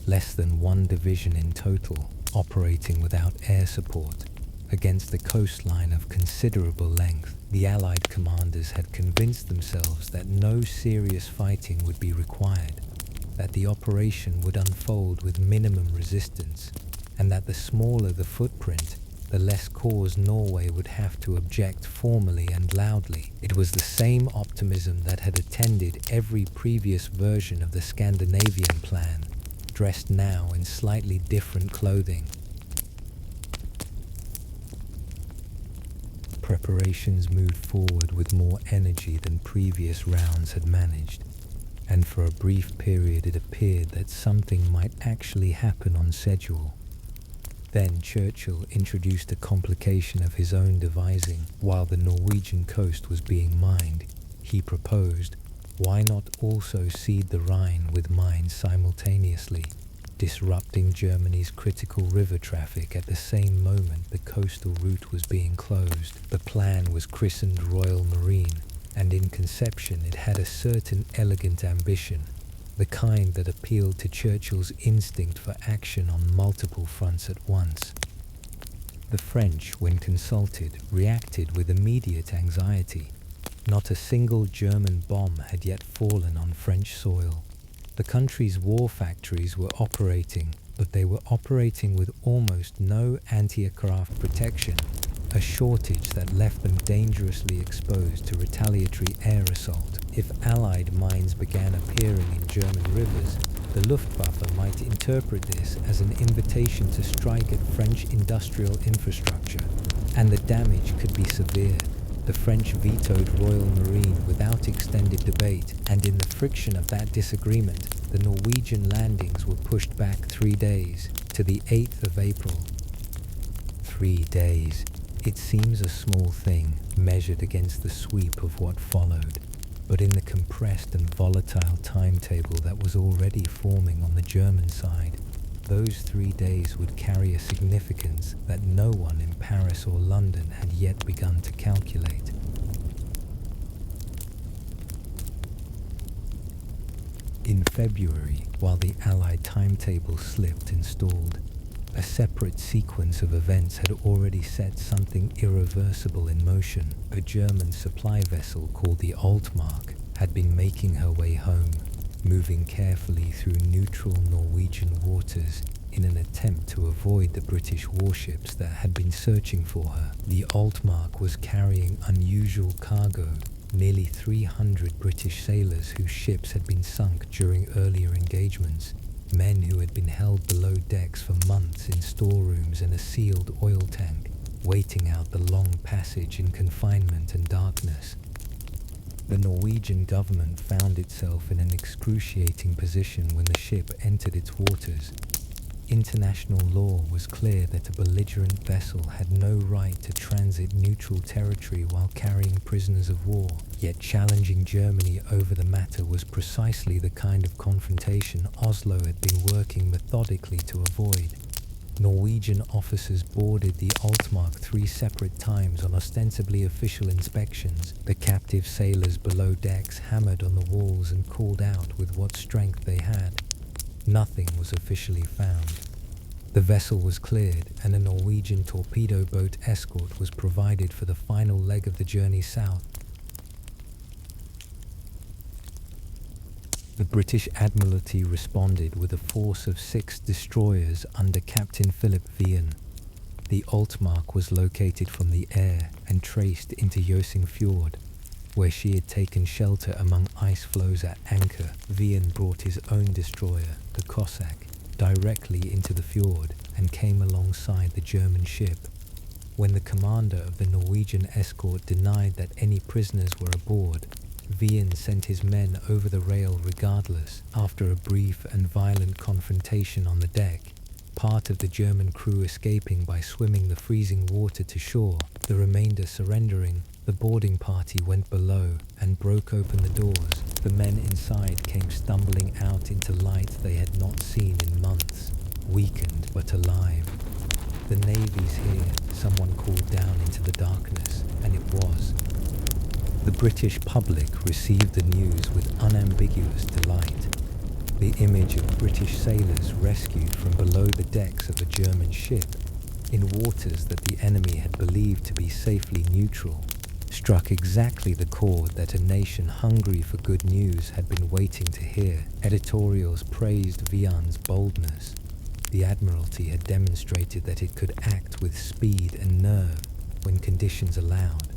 less than 1 division in total, operating without air support. Against a coastline of considerable length, the Allied commanders had convinced themselves that no serious fighting would be required, that the operation would unfold with minimum resistance, and that the smaller the footprint, the less cause Norway would have to object formally and loudly. It was the same optimism that had attended every previous version of the Scandinavian plan, dressed now in slightly different clothing. Preparations moved forward with more energy than previous rounds had managed, and for a brief period it appeared that something might actually happen on schedule. Then Churchill introduced a complication of his own devising. While the Norwegian coast was being mined, he proposed, why not also seed the Rhine with mines simultaneously, disrupting Germany's critical river traffic at the same moment the coastal route was being closed. The plan was christened Royal Marine, and in conception it had a certain elegant ambition, the kind that appealed to Churchill's instinct for action on multiple fronts at once. The French, when consulted, reacted with immediate anxiety. Not a single German bomb had yet fallen on French soil. The country's war factories were operating, but they were operating with almost no anti-aircraft protection, a shortage that left them dangerously exposed to retaliatory air assault. If Allied mines began appearing in German rivers, the Luftwaffe might interpret this as an invitation to strike at French industrial infrastructure, and the damage could be severe. The French vetoed Royal Marine without extended debate, and in the friction of that disagreement, the Norwegian landings were pushed back 3 days, to the 8th of April. 3 days. It seems a small thing, measured against the sweep of what followed, but in the compressed and volatile timetable that was already forming on the German side, those 3 days would carry a significance that no one in Paris or London had yet begun to calculate. In February, while the Allied timetable slipped and stalled, a separate sequence of events had already set something irreversible in motion. A German supply vessel called the Altmark had been making her way home, moving carefully through neutral Norwegian waters in an attempt to avoid the British warships that had been searching for her. The Altmark was carrying unusual cargo, nearly 300 British sailors whose ships had been sunk during earlier engagements, men who had been held below decks for months in storerooms in a sealed oil tank, waiting out the long passage in confinement and darkness. The Norwegian government found itself in an excruciating position when the ship entered its waters. International law was clear that a belligerent vessel had no right to transit neutral territory while carrying prisoners of war, yet challenging Germany over the matter was precisely the kind of confrontation Oslo had been working methodically to avoid. Norwegian officers boarded the Altmark 3 separate times on ostensibly official inspections. The captive sailors below decks hammered on the walls and called out with what strength they had. Nothing was officially found. The vessel was cleared, and a Norwegian torpedo boat escort was provided for the final leg of the journey south. The British Admiralty responded with a force of 6 destroyers under Captain Philip Vian. The Altmark was located from the air and traced into Jøsing Fjord, where she had taken shelter among ice floes at anchor. Vian brought his own destroyer, the Cossack directly into the fjord and came alongside the German ship. When the commander of the Norwegian escort denied that any prisoners were aboard, Wien sent his men over the rail regardless. After a brief and violent confrontation on the deck, part of the German crew escaping by swimming the freezing water to shore, the remainder surrendering, the boarding party went below and broke open the doors. The men inside came stumbling out into light they had not seen in months, weakened but alive. "The Navy's here," someone called down into the darkness, and it was. The British public received the news with unambiguous delight. The image of British sailors rescued from below the decks of a German ship, in waters that the enemy had believed to be safely neutral, struck exactly the chord that a nation hungry for good news had been waiting to hear. Editorials praised Wien's boldness. The Admiralty had demonstrated that it could act with speed and nerve when conditions allowed.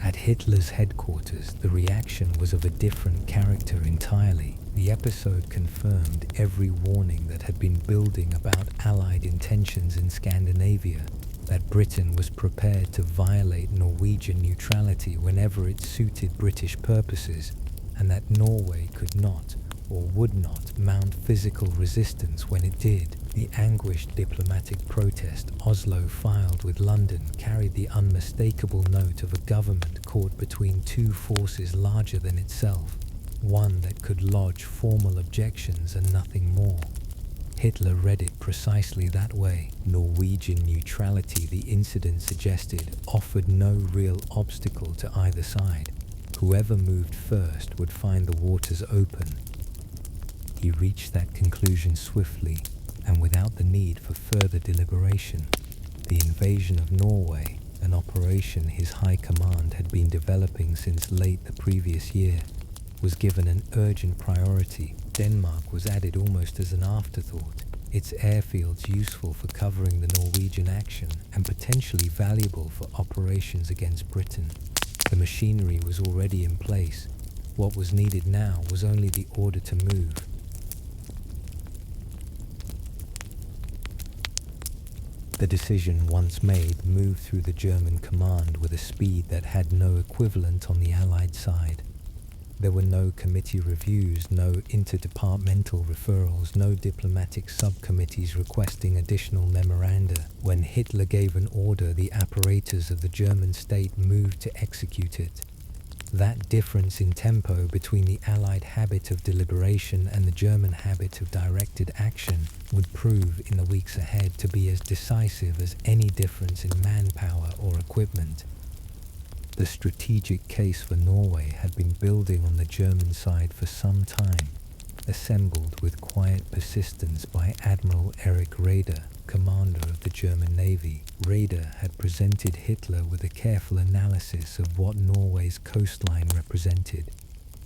At Hitler's headquarters, the reaction was of a different character entirely. The episode confirmed every warning that had been building about Allied intentions in Scandinavia, that Britain was prepared to violate Norwegian neutrality whenever it suited British purposes, and that Norway could not or would not mount physical resistance when it did. The anguished diplomatic protest Oslo filed with London carried the unmistakable note of a government caught between two forces larger than itself, one that could lodge formal objections and nothing more. Hitler read it precisely that way. Norwegian neutrality, the incident suggested, offered no real obstacle to either side. Whoever moved first would find the waters open. He reached that conclusion swiftly and without the need for further deliberation. The invasion of Norway, an operation his high command had been developing since late the previous year, was given an urgent priority. Denmark was added almost as an afterthought, its airfields useful for covering the Norwegian action and potentially valuable for operations against Britain. The machinery was already in place. What was needed now was only the order to move. The decision once made moved through the German command with a speed that had no equivalent on the Allied side. There were no committee reviews, no interdepartmental referrals, no diplomatic subcommittees requesting additional memoranda. When Hitler gave an order, the apparatus of the German state moved to execute it. That difference in tempo between the Allied habit of deliberation and the German habit of directed action would prove in the weeks ahead to be as decisive as any difference in manpower or equipment. The strategic case for Norway had been building on the German side for some time, assembled with quiet persistence by Admiral Erich Raeder, commander of the German Navy. Raeder had presented Hitler with a careful analysis of what Norway's coastline represented.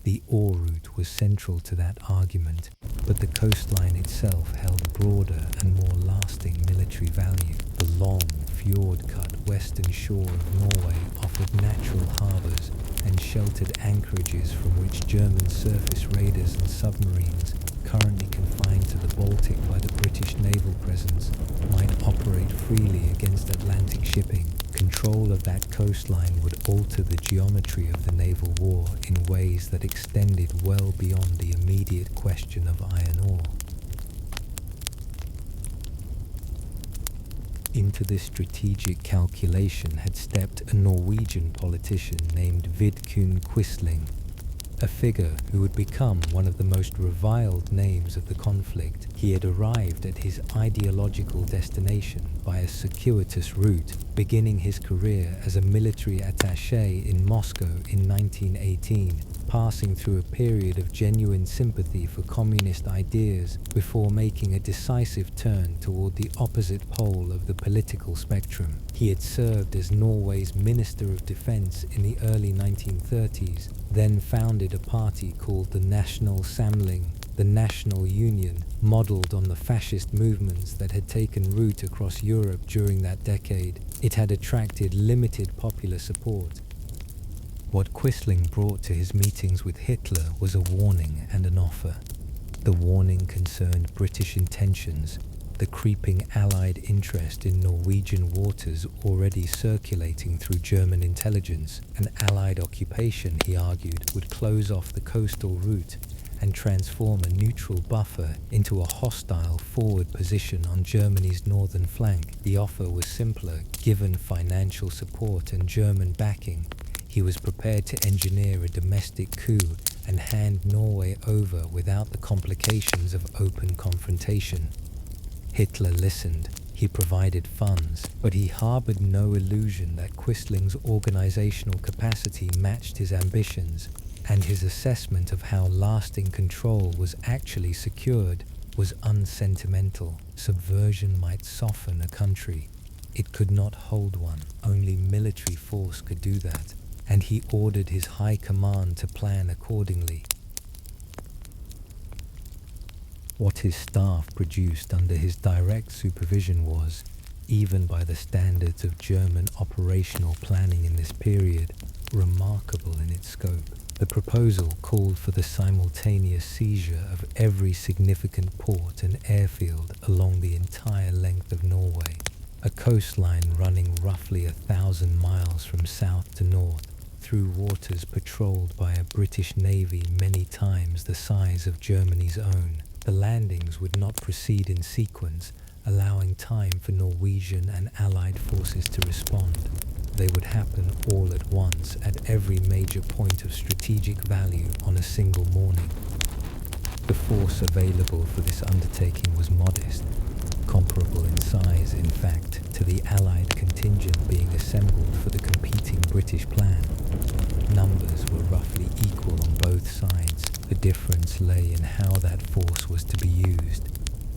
The ore route was central to that argument, but the coastline itself held broader and more lasting military value. The long, fjord-cut western shore of Norway offered natural harbours and sheltered anchorages from which German surface raiders and submarines, currently confined to the Baltic by the British naval presence, might operate freely against Atlantic shipping. Control of that coastline would alter the geometry of the naval war in ways that extended well beyond the immediate question of iron ore. Into this strategic calculation had stepped a Norwegian politician named Vidkun Quisling, a figure who would become one of the most reviled names of the conflict. He had arrived at his ideological destination by a circuitous route, beginning his career as a military attaché in Moscow in 1918, passing through a period of genuine sympathy for communist ideas before making a decisive turn toward the opposite pole of the political spectrum. He had served as Norway's Minister of Defense in the early 1930s, then founded a party called the National Samling, the National Union, modelled on the fascist movements that had taken root across Europe during that decade. It had attracted limited popular support. What Quisling brought to his meetings with Hitler was a warning and an offer. The warning concerned British intentions, the creeping Allied interest in Norwegian waters already circulating through German intelligence. An Allied occupation, he argued, would close off the coastal route and transform a neutral buffer into a hostile forward position on Germany's northern flank. The offer was simpler. Given financial support and German backing, he was prepared to engineer a domestic coup and hand Norway over without the complications of open confrontation. Hitler listened. He provided funds, but he harbored no illusion that Quisling's organizational capacity matched his ambitions, and his assessment of how lasting control was actually secured was unsentimental. Subversion might soften a country. It could not hold one. Only military force could do that, and he ordered his high command to plan accordingly. What his staff produced under his direct supervision was, even by the standards of German operational planning in this period, remarkable in its scope. The proposal called for the simultaneous seizure of every significant port and airfield along the entire length of Norway, a coastline running roughly 1,000 miles from south to north, through waters patrolled by a British navy many times the size of Germany's own. The landings would not proceed in sequence, allowing time for Norwegian and Allied forces to respond. They would happen all at once at every major point of strategic value on a single morning. The force available for this undertaking was modest, comparable in size, in fact, to the Allied contingent being assembled for the competing British plan. Numbers were roughly equal on both sides. The difference lay in how that force was to be used,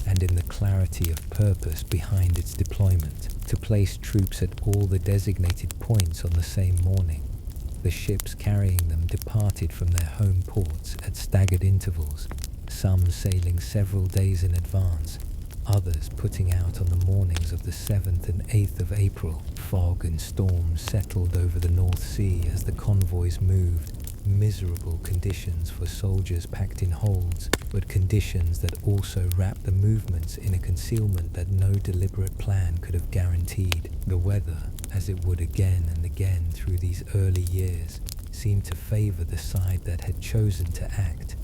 and in the clarity of purpose behind its deployment. To place troops at all the designated points on the same morning, the ships carrying them departed from their home ports at staggered intervals, some sailing several days in advance, others putting out on the mornings of the 7th and 8th of April. Fog and storms settled over the North Sea as the convoys moved. Miserable conditions for soldiers packed in holds, but conditions that also wrapped the movements in a concealment that no deliberate plan could have guaranteed. The weather, as it would again and again through these early years, seemed to favor the side that had chosen to act.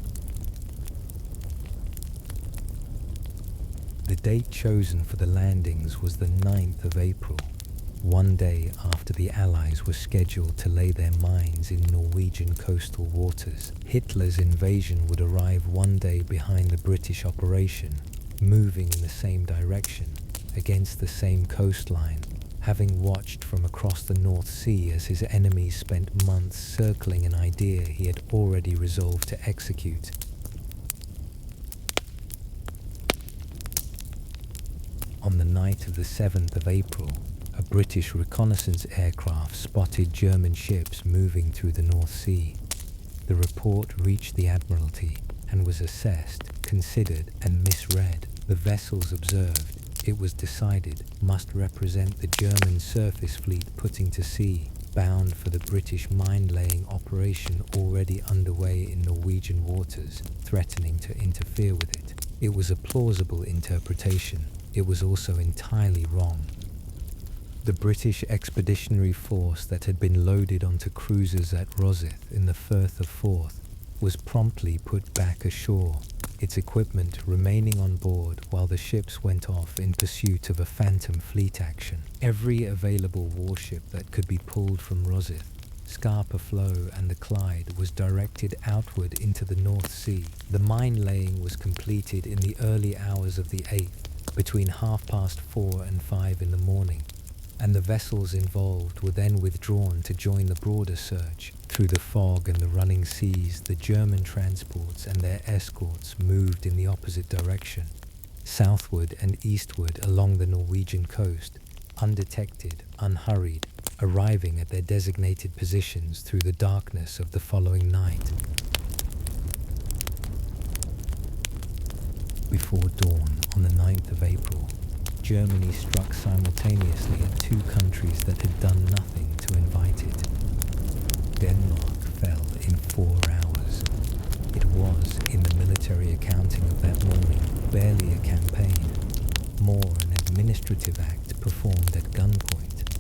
The date chosen for the landings was the 9th of April, one day after the Allies were scheduled to lay their mines in Norwegian coastal waters. Hitler's invasion would arrive one day behind the British operation, moving in the same direction, against the same coastline, having watched from across the North Sea as his enemies spent months circling an idea he had already resolved to execute. On the night of the 7th of April, a British reconnaissance aircraft spotted German ships moving through the North Sea. The report reached the Admiralty and was assessed, considered, and misread. The vessels observed, it was decided, must represent the German surface fleet putting to sea, bound for the British mine-laying operation already underway in Norwegian waters, threatening to interfere with it. It was a plausible interpretation. It was also entirely wrong. The British expeditionary force that had been loaded onto cruisers at Rosyth in the Firth of Forth was promptly put back ashore, its equipment remaining on board while the ships went off in pursuit of a phantom fleet action. Every available warship that could be pulled from Rosyth, Scapa Flow and the Clyde was directed outward into the North Sea. The mine laying was completed in the early hours of the 8th, between 4:30 and 5 in the morning, and the vessels involved were then withdrawn to join the broader search. Through the fog and the running seas, the German transports and their escorts moved in the opposite direction, southward and eastward along the Norwegian coast, undetected, unhurried, arriving at their designated positions through the darkness of the following night. Before dawn on the 9th of April, Germany struck simultaneously at two countries that had done nothing to invite it. Denmark fell in 4 hours. It was, in the military accounting of that morning, barely a campaign, more an administrative act performed at gunpoint.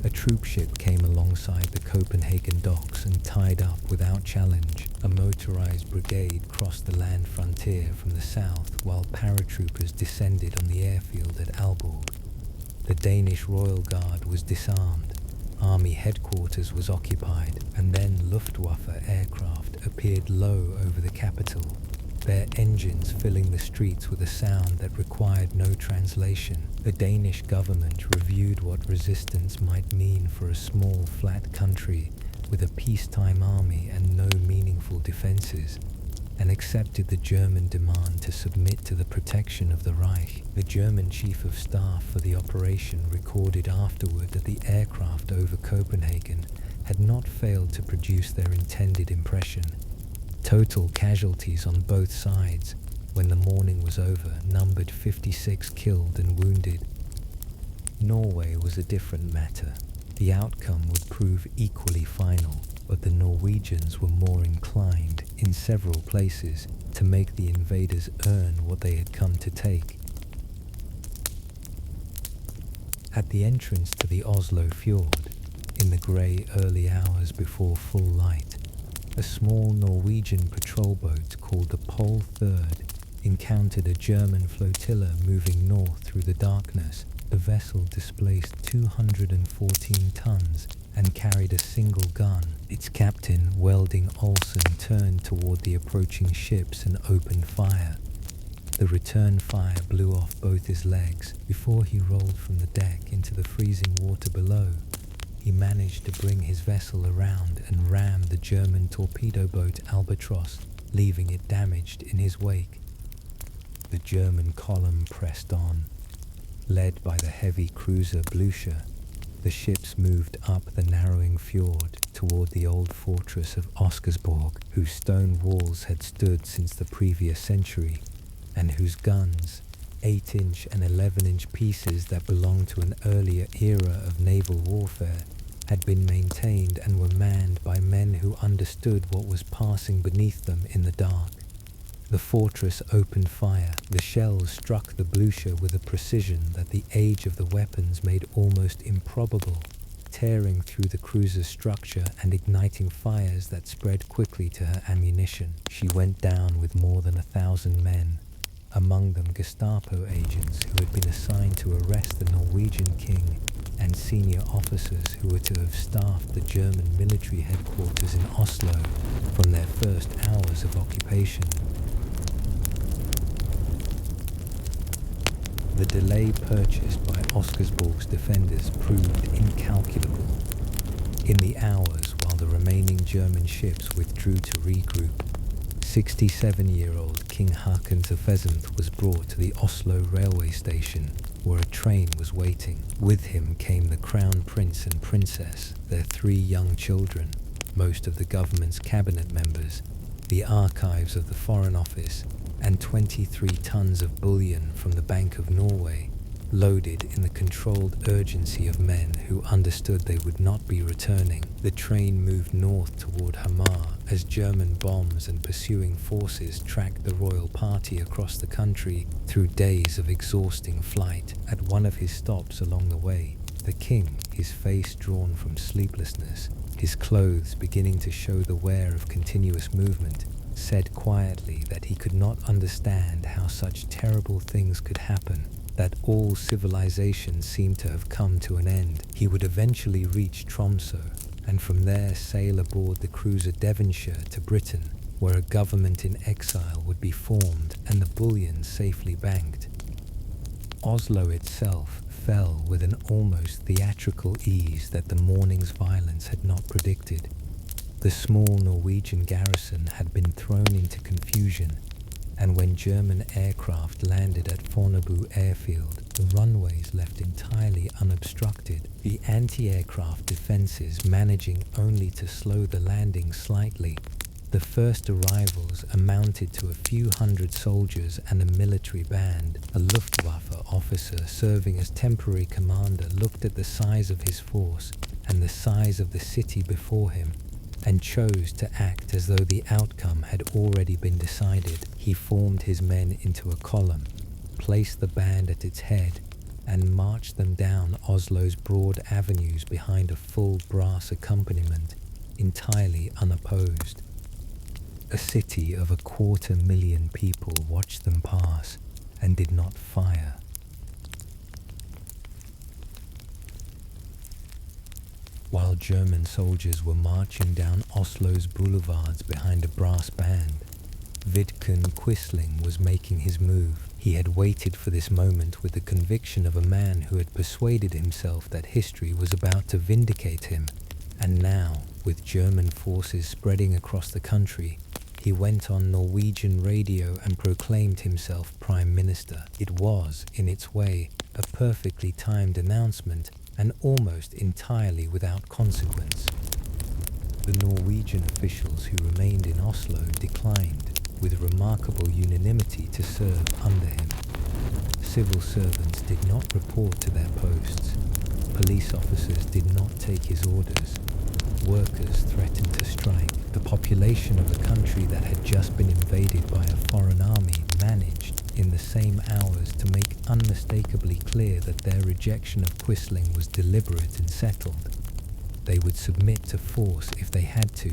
A troopship came alongside the Copenhagen docks and tied up without challenge. A motorized brigade crossed the land frontier from the south while paratroopers descended on the airfield at Aalborg. The Danish Royal Guard was disarmed. Army headquarters was occupied, and then Luftwaffe aircraft appeared low over the capital, their engines filling the streets with a sound that required no translation. The Danish government reviewed what resistance might mean for a small, flat country with a peacetime army and no meaningful defenses, and accepted the German demand to submit to the protection of the Reich. The German chief of staff for the operation recorded afterward that the aircraft over Copenhagen had not failed to produce their intended impression. Total casualties on both sides, when the morning was over, numbered 56 killed and wounded. Norway was a different matter. The outcome would prove equally final, but the Norwegians were more inclined, in several places, to make the invaders earn what they had come to take. At the entrance to the Oslo fjord, in the grey early hours before full light, a small Norwegian patrol boat called the Pole Third encountered a German flotilla moving north through the darkness. The vessel displaced 214 tons and carried a single gun. Its captain, Welding Olsen, turned toward the approaching ships and opened fire. The return fire blew off both his legs before he rolled from the deck into the freezing water below. He managed to bring his vessel around and ram the German torpedo boat Albatross, leaving it damaged in his wake. The German column pressed on. Led by the heavy cruiser Blucher, the ships moved up the narrowing fjord toward the old fortress of Oscarsborg, whose stone walls had stood since the previous century, and whose guns, 8-inch and 11-inch pieces that belonged to an earlier era of naval warfare, had been maintained and were manned by men who understood what was passing beneath them in the dark. The fortress opened fire. The shells struck the Blucher with a precision that the age of the weapons made almost improbable, tearing through the cruiser's structure and igniting fires that spread quickly to her ammunition. She went down with more than 1,000 men, among them Gestapo agents who had been assigned to arrest the Norwegian king, and senior officers who were to have staffed the German military headquarters in Oslo from their first hours of occupation. The delay purchased by Oscarsborg's defenders proved incalculable. In the hours while the remaining German ships withdrew to regroup, 67-year-old King Haakon VII was brought to the Oslo railway station, where a train was waiting. With him came the Crown Prince and Princess, their 3 young children, most of the government's cabinet members, the archives of the Foreign Office, and 23 tons of bullion from the Bank of Norway, loaded in the controlled urgency of men who understood they would not be returning. The train moved north toward Hamar as German bombs and pursuing forces tracked the royal party across the country through days of exhausting flight. At one of his stops along the way, the king, his face drawn from sleeplessness, his clothes beginning to show the wear of continuous movement, said quietly that he could not understand how such terrible things could happen, that all civilization seemed to have come to an end. He would eventually reach Tromsø, and from there sail aboard the cruiser Devonshire to Britain, where a government in exile would be formed and the bullion safely banked. Oslo itself fell with an almost theatrical ease that the morning's violence had not predicted. The small Norwegian garrison had been thrown into confusion, and when German aircraft landed at Fornebu airfield, the runways left entirely unobstructed, the anti-aircraft defenses managing only to slow the landing slightly. The first arrivals amounted to a few hundred soldiers and a military band. A Luftwaffe officer serving as temporary commander looked at the size of his force and the size of the city before him. and chose to act as though the outcome had already been decided. He formed his men into a column, placed the band at its head, and marched them down Oslo's broad avenues behind a full brass accompaniment, entirely unopposed. A city of 250,000 people watched them pass and did not fire. While German soldiers were marching down Oslo's boulevards behind a brass band, Vidkun Quisling was making his move. He had waited for this moment with the conviction of a man who had persuaded himself that history was about to vindicate him, and now, with German forces spreading across the country, he went on Norwegian radio and proclaimed himself Prime Minister. It was, in its way, a perfectly timed announcement and almost entirely without consequence. The Norwegian officials who remained in Oslo declined, with remarkable unanimity, to serve under him. Civil servants did not report to their posts. Police officers did not take his orders. Workers threatened to strike. The population of the country that had just been invaded by a foreign army managed, in the same hours, to make unmistakably clear that their rejection of Quisling was deliberate and settled. They would submit to force if they had to.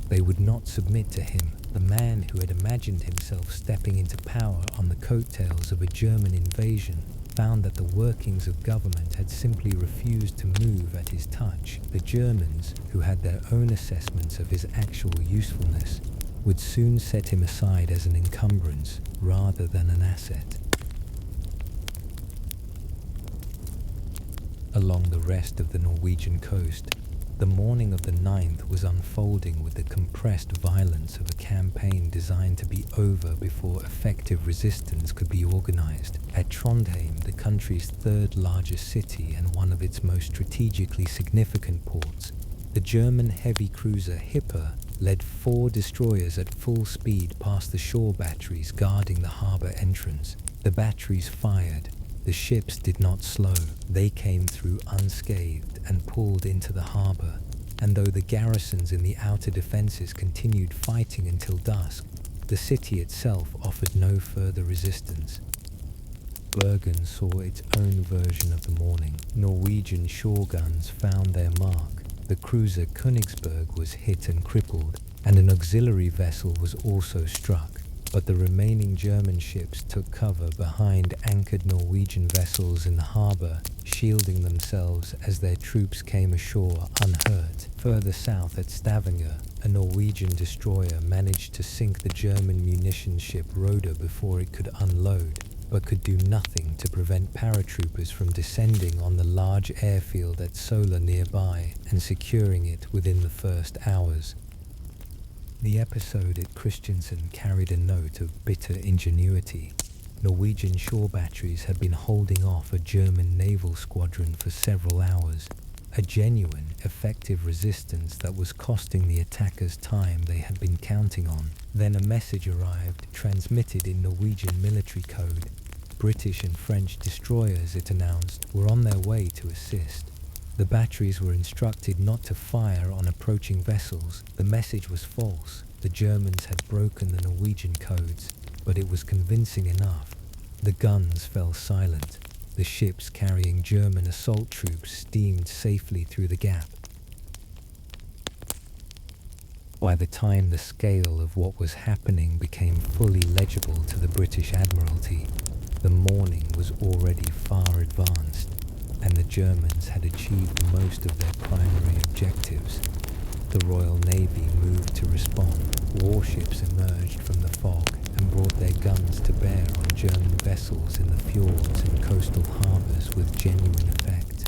They would not submit to him, the man who had imagined himself stepping into power on the coattails of a German invasion, found that the workings of government had simply refused to move at his touch. The Germans, who had their own assessments of his actual usefulness, would soon set him aside as an encumbrance rather than an asset. Along the rest of the Norwegian coast, the morning of the 9th was unfolding with the compressed violence of a campaign designed to be over before effective resistance could be organized. At Trondheim, the country's third largest city and one of its most strategically significant ports, the German heavy cruiser Hipper led 4 destroyers at full speed past the shore batteries guarding the harbour entrance. The batteries fired. The ships did not slow. They came through unscathed and pulled into the harbour, and though the garrisons in the outer defences continued fighting until dusk, the city itself offered no further resistance. Bergen saw its own version of the morning. Norwegian shore guns found their mark. The cruiser Königsberg was hit and crippled, and an auxiliary vessel was also struck. But the remaining German ships took cover behind anchored Norwegian vessels in the harbour, shielding themselves as their troops came ashore unhurt. Further south at Stavanger, a Norwegian destroyer managed to sink the German munition ship Roda before it could unload, but could do nothing to prevent paratroopers from descending on the large airfield at Sola nearby and securing it within the first hours. The episode at Kristiansand carried a note of bitter ingenuity. Norwegian shore batteries had been holding off a German naval squadron for several hours, a genuine, effective resistance that was costing the attackers time they had been counting on. Then a message arrived, transmitted in Norwegian military code. British and French destroyers, it announced, were on their way to assist. The batteries were instructed not to fire on approaching vessels. The message was false. The Germans had broken the Norwegian codes, but it was convincing enough. The guns fell silent. The ships carrying German assault troops steamed safely through the gap. By the time the scale of what was happening became fully legible to the British Admiralty, the morning was already far advanced, and the Germans had achieved most of their primary objectives. The Royal Navy moved to respond. Warships emerged from the fog and brought their guns to bear on German vessels in the fjords and coastal harbours with genuine effect.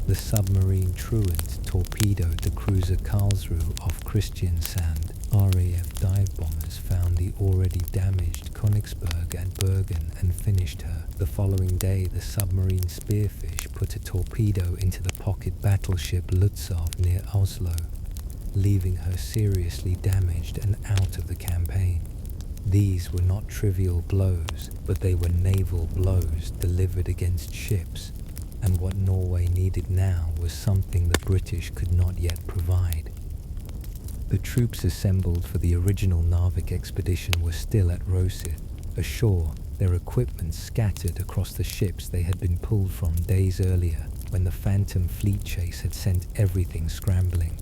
The submarine Truant torpedoed the cruiser Karlsruhe off Kristiansand. RAF dive bombers found the already damaged Königsberg at Bergen and finished her. The following day, the submarine Spearfish put a torpedo into the pocket battleship Lutzow near Oslo, leaving her seriously damaged and out of the campaign. These were not trivial blows, but they were naval blows delivered against ships, and what Norway needed now was something the British could not yet provide. The troops assembled for the original Narvik expedition were still at Rosyth, ashore, their equipment scattered across the ships they had been pulled from days earlier when the Phantom fleet chase had sent everything scrambling.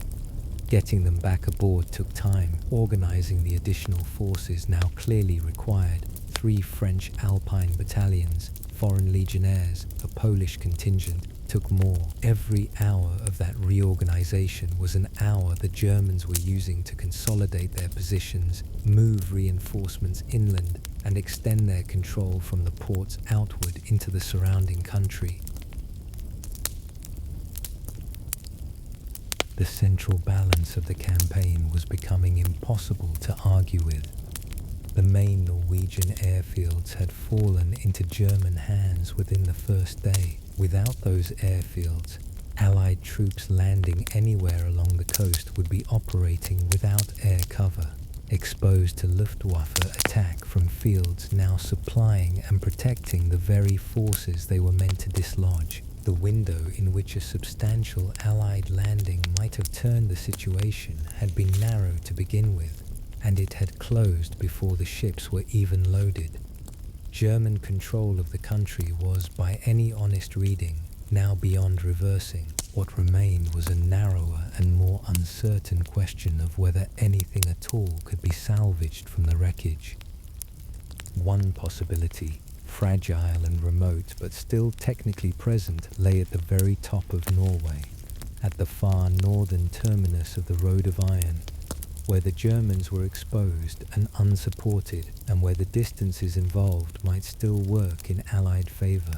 Getting them back aboard took time. Organizing the additional forces now clearly required 3 French Alpine battalions, foreign legionnaires, a Polish contingent, took more. Every hour of that reorganization was an hour the Germans were using to consolidate their positions, move reinforcements inland, and extend their control from the ports outward into the surrounding country. The central balance of the campaign was becoming impossible to argue with. The main Norwegian airfields had fallen into German hands within the first day. Without those airfields, Allied troops landing anywhere along the coast would be operating without air cover, exposed to Luftwaffe attack from fields now supplying and protecting the very forces they were meant to dislodge. The window in which a substantial Allied landing might have turned the situation had been narrowed to begin with, and it had closed before the ships were even loaded. German control of the country was, by any honest reading, now beyond reversing. What remained was a narrower and more uncertain question of whether anything at all could be salvaged from the wreckage. One possibility, fragile and remote but still technically present, lay at the very top of Norway, at the far northern terminus of the Road of Iron, where the Germans were exposed and unsupported, and where the distances involved might still work in Allied favour.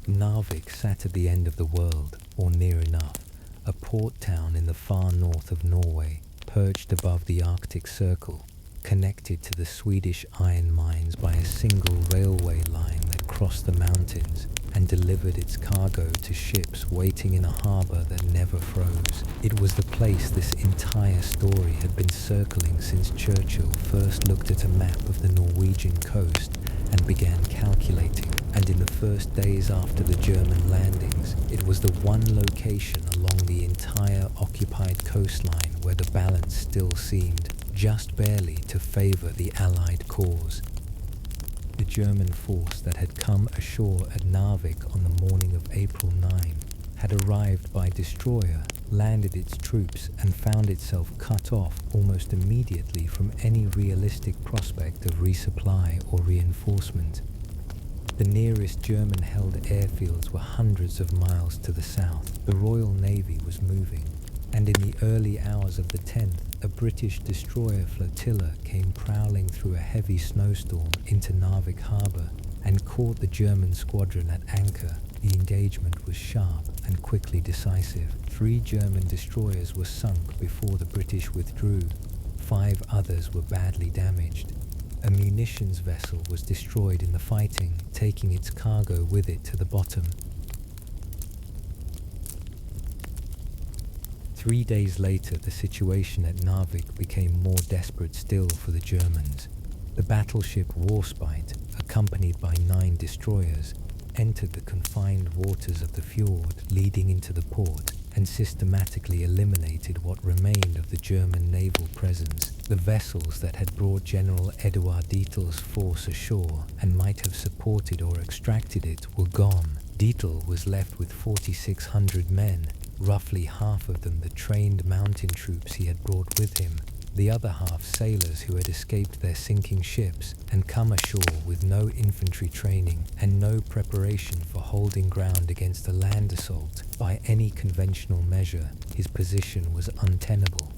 Narvik sat at the end of the world, or near enough, a port town in the far north of Norway, perched above the Arctic Circle, connected to the Swedish iron mines by a single railway line that crossed the mountains and delivered its cargo to ships waiting in a harbour that never froze. It was the place this entire story had been circling since Churchill first looked at a map of the Norwegian coast and began calculating, and in the first days after the German landings, it was the one location along the entire occupied coastline where the balance still seemed, just barely, to favour the Allied cause. The German force that had come ashore at Narvik on the morning of April 9 had arrived by destroyer, landed its troops, and found itself cut off almost immediately from any realistic prospect of resupply or reinforcement. The nearest German-held airfields were hundreds of miles to the south. The Royal Navy was moving, and in the early hours of the 10th, a British destroyer flotilla came prowling through a heavy snowstorm into Narvik harbour and caught the German squadron at anchor. The engagement was sharp and quickly decisive. 3 German destroyers were sunk before the British withdrew. 5 others were badly damaged. A munitions vessel was destroyed in the fighting, taking its cargo with it to the bottom. 3 days later, the situation at Narvik became more desperate still for the Germans. The battleship Warspite, accompanied by 9 destroyers, entered the confined waters of the fjord leading into the port and systematically eliminated what remained of the German naval presence. The vessels that had brought General Eduard Dietl's force ashore and might have supported or extracted it were gone. Dietl was left with 4,600 men, roughly half of them the trained mountain troops he had brought with him, the other half sailors who had escaped their sinking ships and come ashore with no infantry training and no preparation for holding ground against a land assault. By any conventional measure, his position was untenable.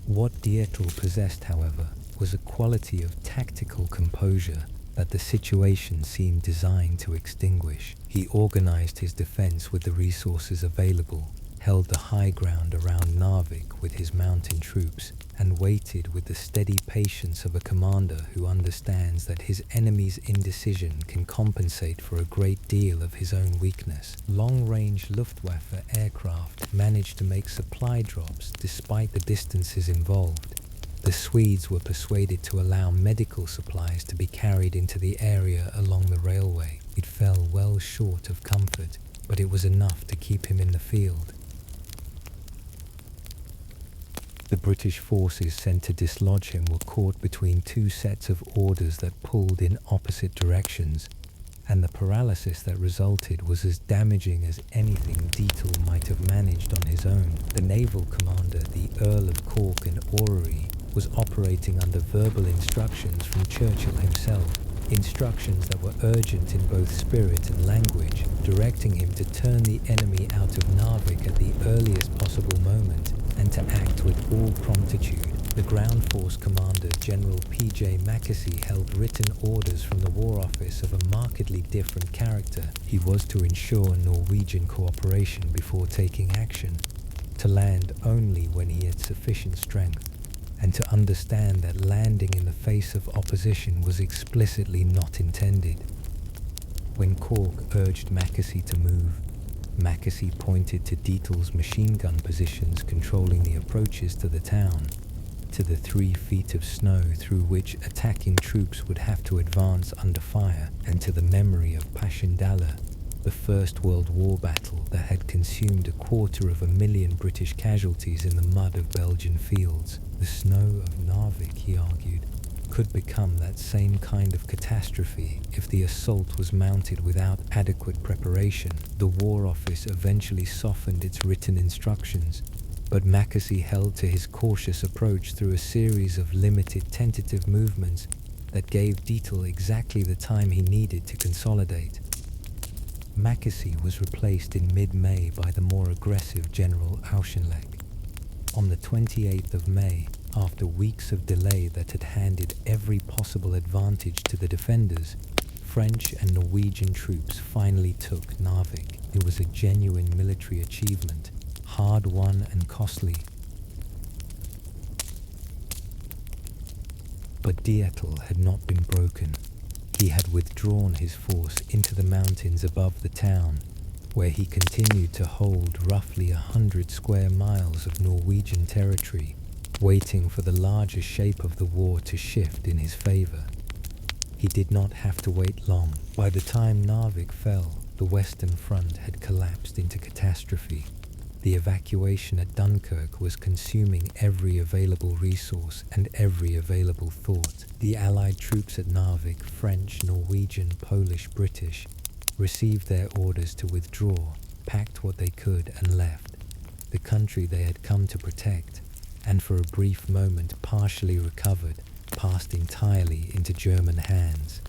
What Dietl possessed, however, was a quality of tactical composure that the situation seemed designed to extinguish. He organized his defense with the resources available, held the high ground around Narvik with his mountain troops, and waited with the steady patience of a commander who understands that his enemy's indecision can compensate for a great deal of his own weakness. Long-range Luftwaffe aircraft managed to make supply drops despite the distances involved. The Swedes were persuaded to allow medical supplies to be carried into the area along the railway. It fell well short of comfort. but it was enough to keep him in the field. The British forces sent to dislodge him were caught between two sets of orders that pulled in opposite directions, and the paralysis that resulted was as damaging as anything Dietl might have managed on his own. The naval commander, the Earl of Cork and Orrery, was operating under verbal instructions from Churchill himself, instructions that were urgent in both spirit and language, directing him to turn the enemy out of Narvik at the earliest possible moment and to act with all promptitude. The ground force commander, General P.J. Mackesy, held written orders from the War Office of a markedly different character. He was to ensure Norwegian cooperation before taking action, to land only when he had sufficient strength, and to understand that landing in the face of opposition was explicitly not intended. When Cork urged Mackesy to move, Mackesy pointed to Dietl's machine gun positions controlling the approaches to the town, to the 3 feet of snow through which attacking troops would have to advance under fire, and to the memory of Passchendaele, the First World War battle that had consumed 250,000 British casualties in the mud of Belgian fields. The snow of Narvik, he argued, could become that same kind of catastrophe if the assault was mounted without adequate preparation. The War Office eventually softened its written instructions, but Mackesy held to his cautious approach through a series of limited tentative movements that gave Dietl exactly the time he needed to consolidate. Mackesy was replaced in mid-May by the more aggressive General Auchinleck. On the 28th of May, after weeks of delay that had handed every possible advantage to the defenders, French and Norwegian troops finally took Narvik. It was a genuine military achievement, hard-won and costly. But Dietl had not been broken. He had withdrawn his force into the mountains above the town, where he continued to hold roughly 100 square miles of Norwegian territory, waiting for the larger shape of the war to shift in his favor. He did not have to wait long. By the time Narvik fell, the Western Front had collapsed into catastrophe. The evacuation at Dunkirk was consuming every available resource and every available thought. The Allied troops at Narvik, French, Norwegian, Polish, British, received their orders to withdraw, packed what they could and left. The country they had come to protect, and for a brief moment partially recovered, passed entirely into German hands.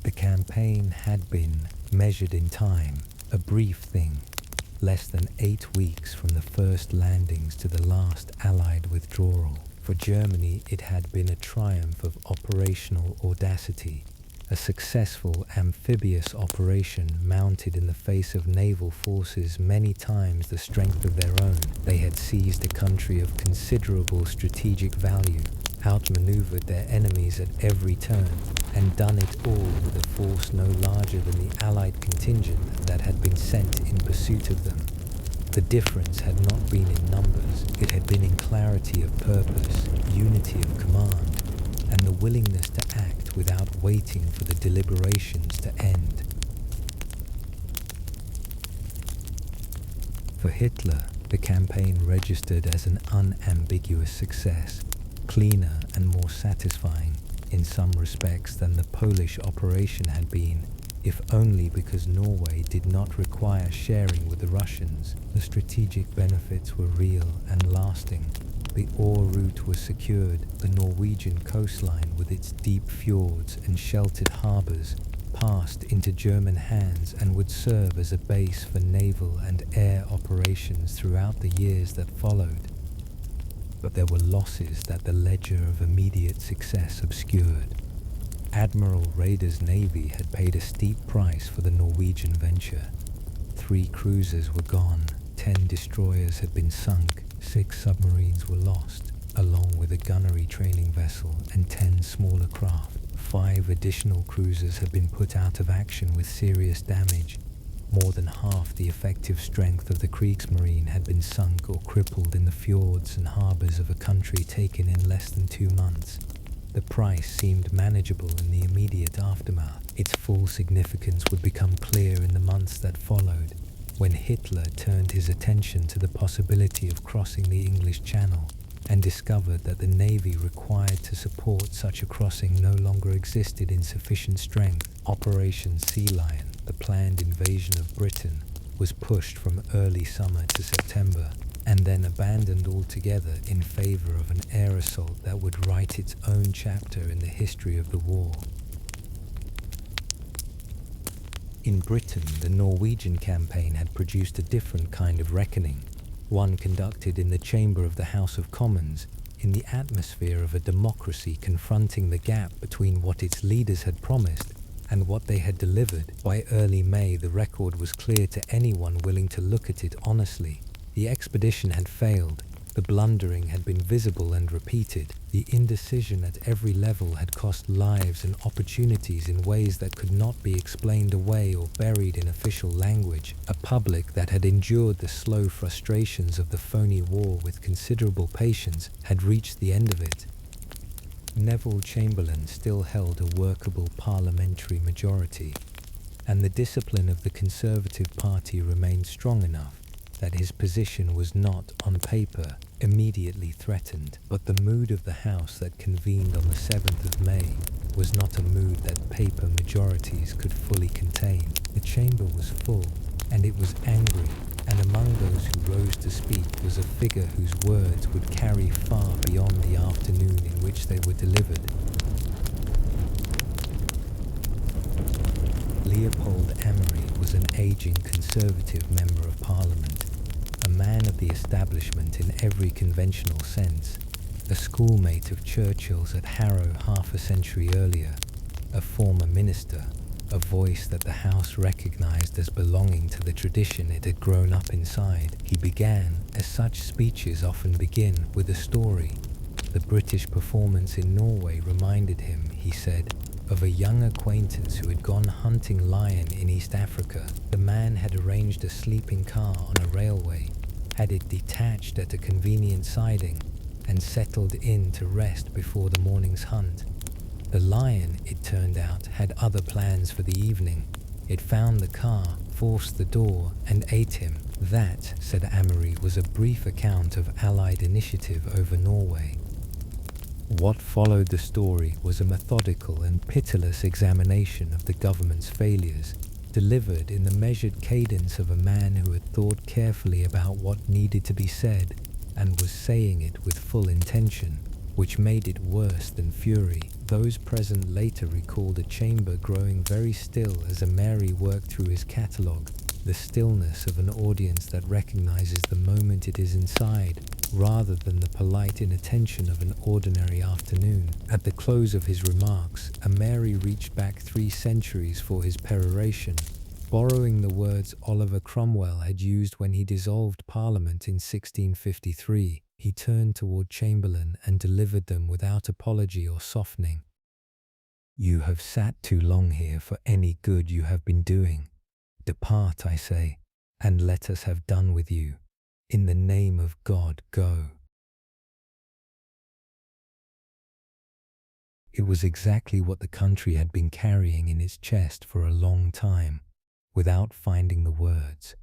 The campaign had been, measured in time, a brief thing, less than 8 weeks from the first landings to the last Allied withdrawal. For Germany, it had been a triumph of operational audacity, a successful amphibious operation mounted in the face of naval forces many times the strength of their own. They had seized a country of considerable strategic value, outmaneuvered their enemies at every turn, and done it all with a force no larger than the Allied contingent that had been sent in pursuit of them. The difference had not been in numbers, it had been in clarity of purpose, unity of command, and the willingness to act without waiting for the deliberations to end. For Hitler, the campaign registered as an unambiguous success, cleaner and more satisfying in some respects than the Polish operation had been, if only because Norway did not require sharing with the Russians. The strategic benefits were real and lasting. The ore route was secured, the Norwegian coastline with its deep fjords and sheltered harbours passed into German hands and would serve as a base for naval and air operations throughout the years that followed. But there were losses that the ledger of immediate success obscured. Admiral Raeder's navy had paid a steep price for the Norwegian venture. 3 cruisers were gone, 10 destroyers had been sunk, 6 submarines were lost, along with a gunnery training vessel and 10 smaller craft. 5 additional cruisers had been put out of action with serious damage. More than half the effective strength of the Kriegsmarine had been sunk or crippled in the fjords and harbours of a country taken in less than 2 months. The price seemed manageable in the immediate aftermath. Its full significance would become clear in the months that followed, when Hitler turned his attention to the possibility of crossing the English Channel and discovered that the navy required to support such a crossing no longer existed in sufficient strength. Operation Sea Lion, the planned invasion of Britain, was pushed from early summer to September and then abandoned altogether in favor of an air assault that would write its own chapter in the history of the war. In Britain, the Norwegian campaign had produced a different kind of reckoning, one conducted in the chamber of the House of Commons, in the atmosphere of a democracy confronting the gap between what its leaders had promised and what they had delivered. By early May, the record was clear to anyone willing to look at it honestly. The expedition had failed. The blundering had been visible and repeated. The indecision at every level had cost lives and opportunities in ways that could not be explained away or buried in official language. A public that had endured the slow frustrations of the phony war with considerable patience had reached the end of it. Neville Chamberlain still held a workable parliamentary majority, and the discipline of the Conservative Party remained strong enough that his position was not, on paper, immediately threatened. But the mood of the House that convened on the 7th of May was not a mood that paper majorities could fully contain. The chamber was full, and it was angry, and among those who rose to speak was a figure whose words would carry far beyond the afternoon in which they were delivered. Leopold Amery was an aging Conservative Member of Parliament, a man of the establishment in every conventional sense, a schoolmate of Churchill's at Harrow half a century earlier, a former minister, a voice that the House recognized as belonging to the tradition it had grown up inside. He began, as such speeches often begin, with a story. The British performance in Norway reminded him, he said, of a young acquaintance who had gone hunting lion in East Africa. The man had arranged a sleeping car on a railway, had it detached at a convenient siding, and settled in to rest before the morning's hunt. The lion, it turned out, had other plans for the evening. It found the car, forced the door, and ate him. That, said Amery, was a brief account of Allied initiative over Norway. What followed the story was a methodical and pitiless examination of the government's failures, delivered in the measured cadence of a man who had thought carefully about what needed to be said and was saying it with full intention, which made it worse than fury. Those present later recalled a chamber growing very still as Amery worked through his catalogue, the stillness of an audience that recognizes the moment it is inside, rather than the polite inattention of an ordinary afternoon. At the close of his remarks, Amery reached back 3 centuries for his peroration, borrowing the words Oliver Cromwell had used when he dissolved Parliament in 1653. He turned toward Chamberlain and delivered them without apology or softening. "You have sat too long here for any good you have been doing. Depart, I say, and let us have done with you. In the name of God, go." It was exactly what the country had been carrying in its chest for a long time, without finding the words.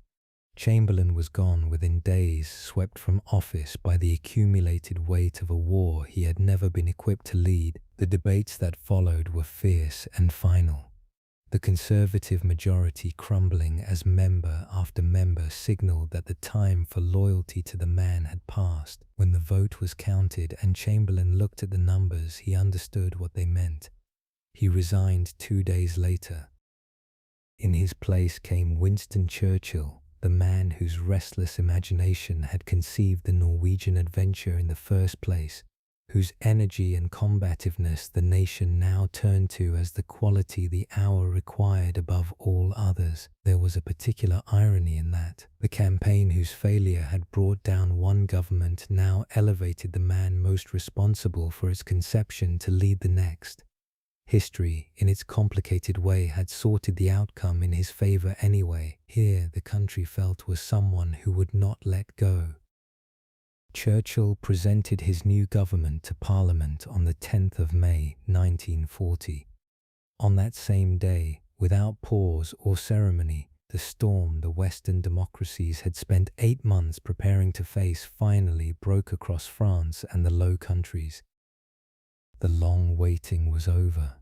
Chamberlain was gone within days, swept from office by the accumulated weight of a war he had never been equipped to lead. The debates that followed were fierce and final. The Conservative majority crumbling as member after member signalled that the time for loyalty to the man had passed. When the vote was counted and Chamberlain looked at the numbers, he understood what they meant. He resigned 2 days later. In his place came Winston Churchill, the man whose restless imagination had conceived the Norwegian adventure in the first place, whose energy and combativeness the nation now turned to as the quality the hour required above all others. There was a particular irony in that. The campaign whose failure had brought down one government now elevated the man most responsible for its conception to lead the next. History, in its complicated way, had sorted the outcome in his favor anyway. Here the country felt was someone who would not let go. Churchill presented his new government to Parliament on the 10th of May 1940. On that same day, without pause or ceremony, the storm the Western democracies had spent 8 months preparing to face finally broke across France and the Low Countries. The long waiting was over.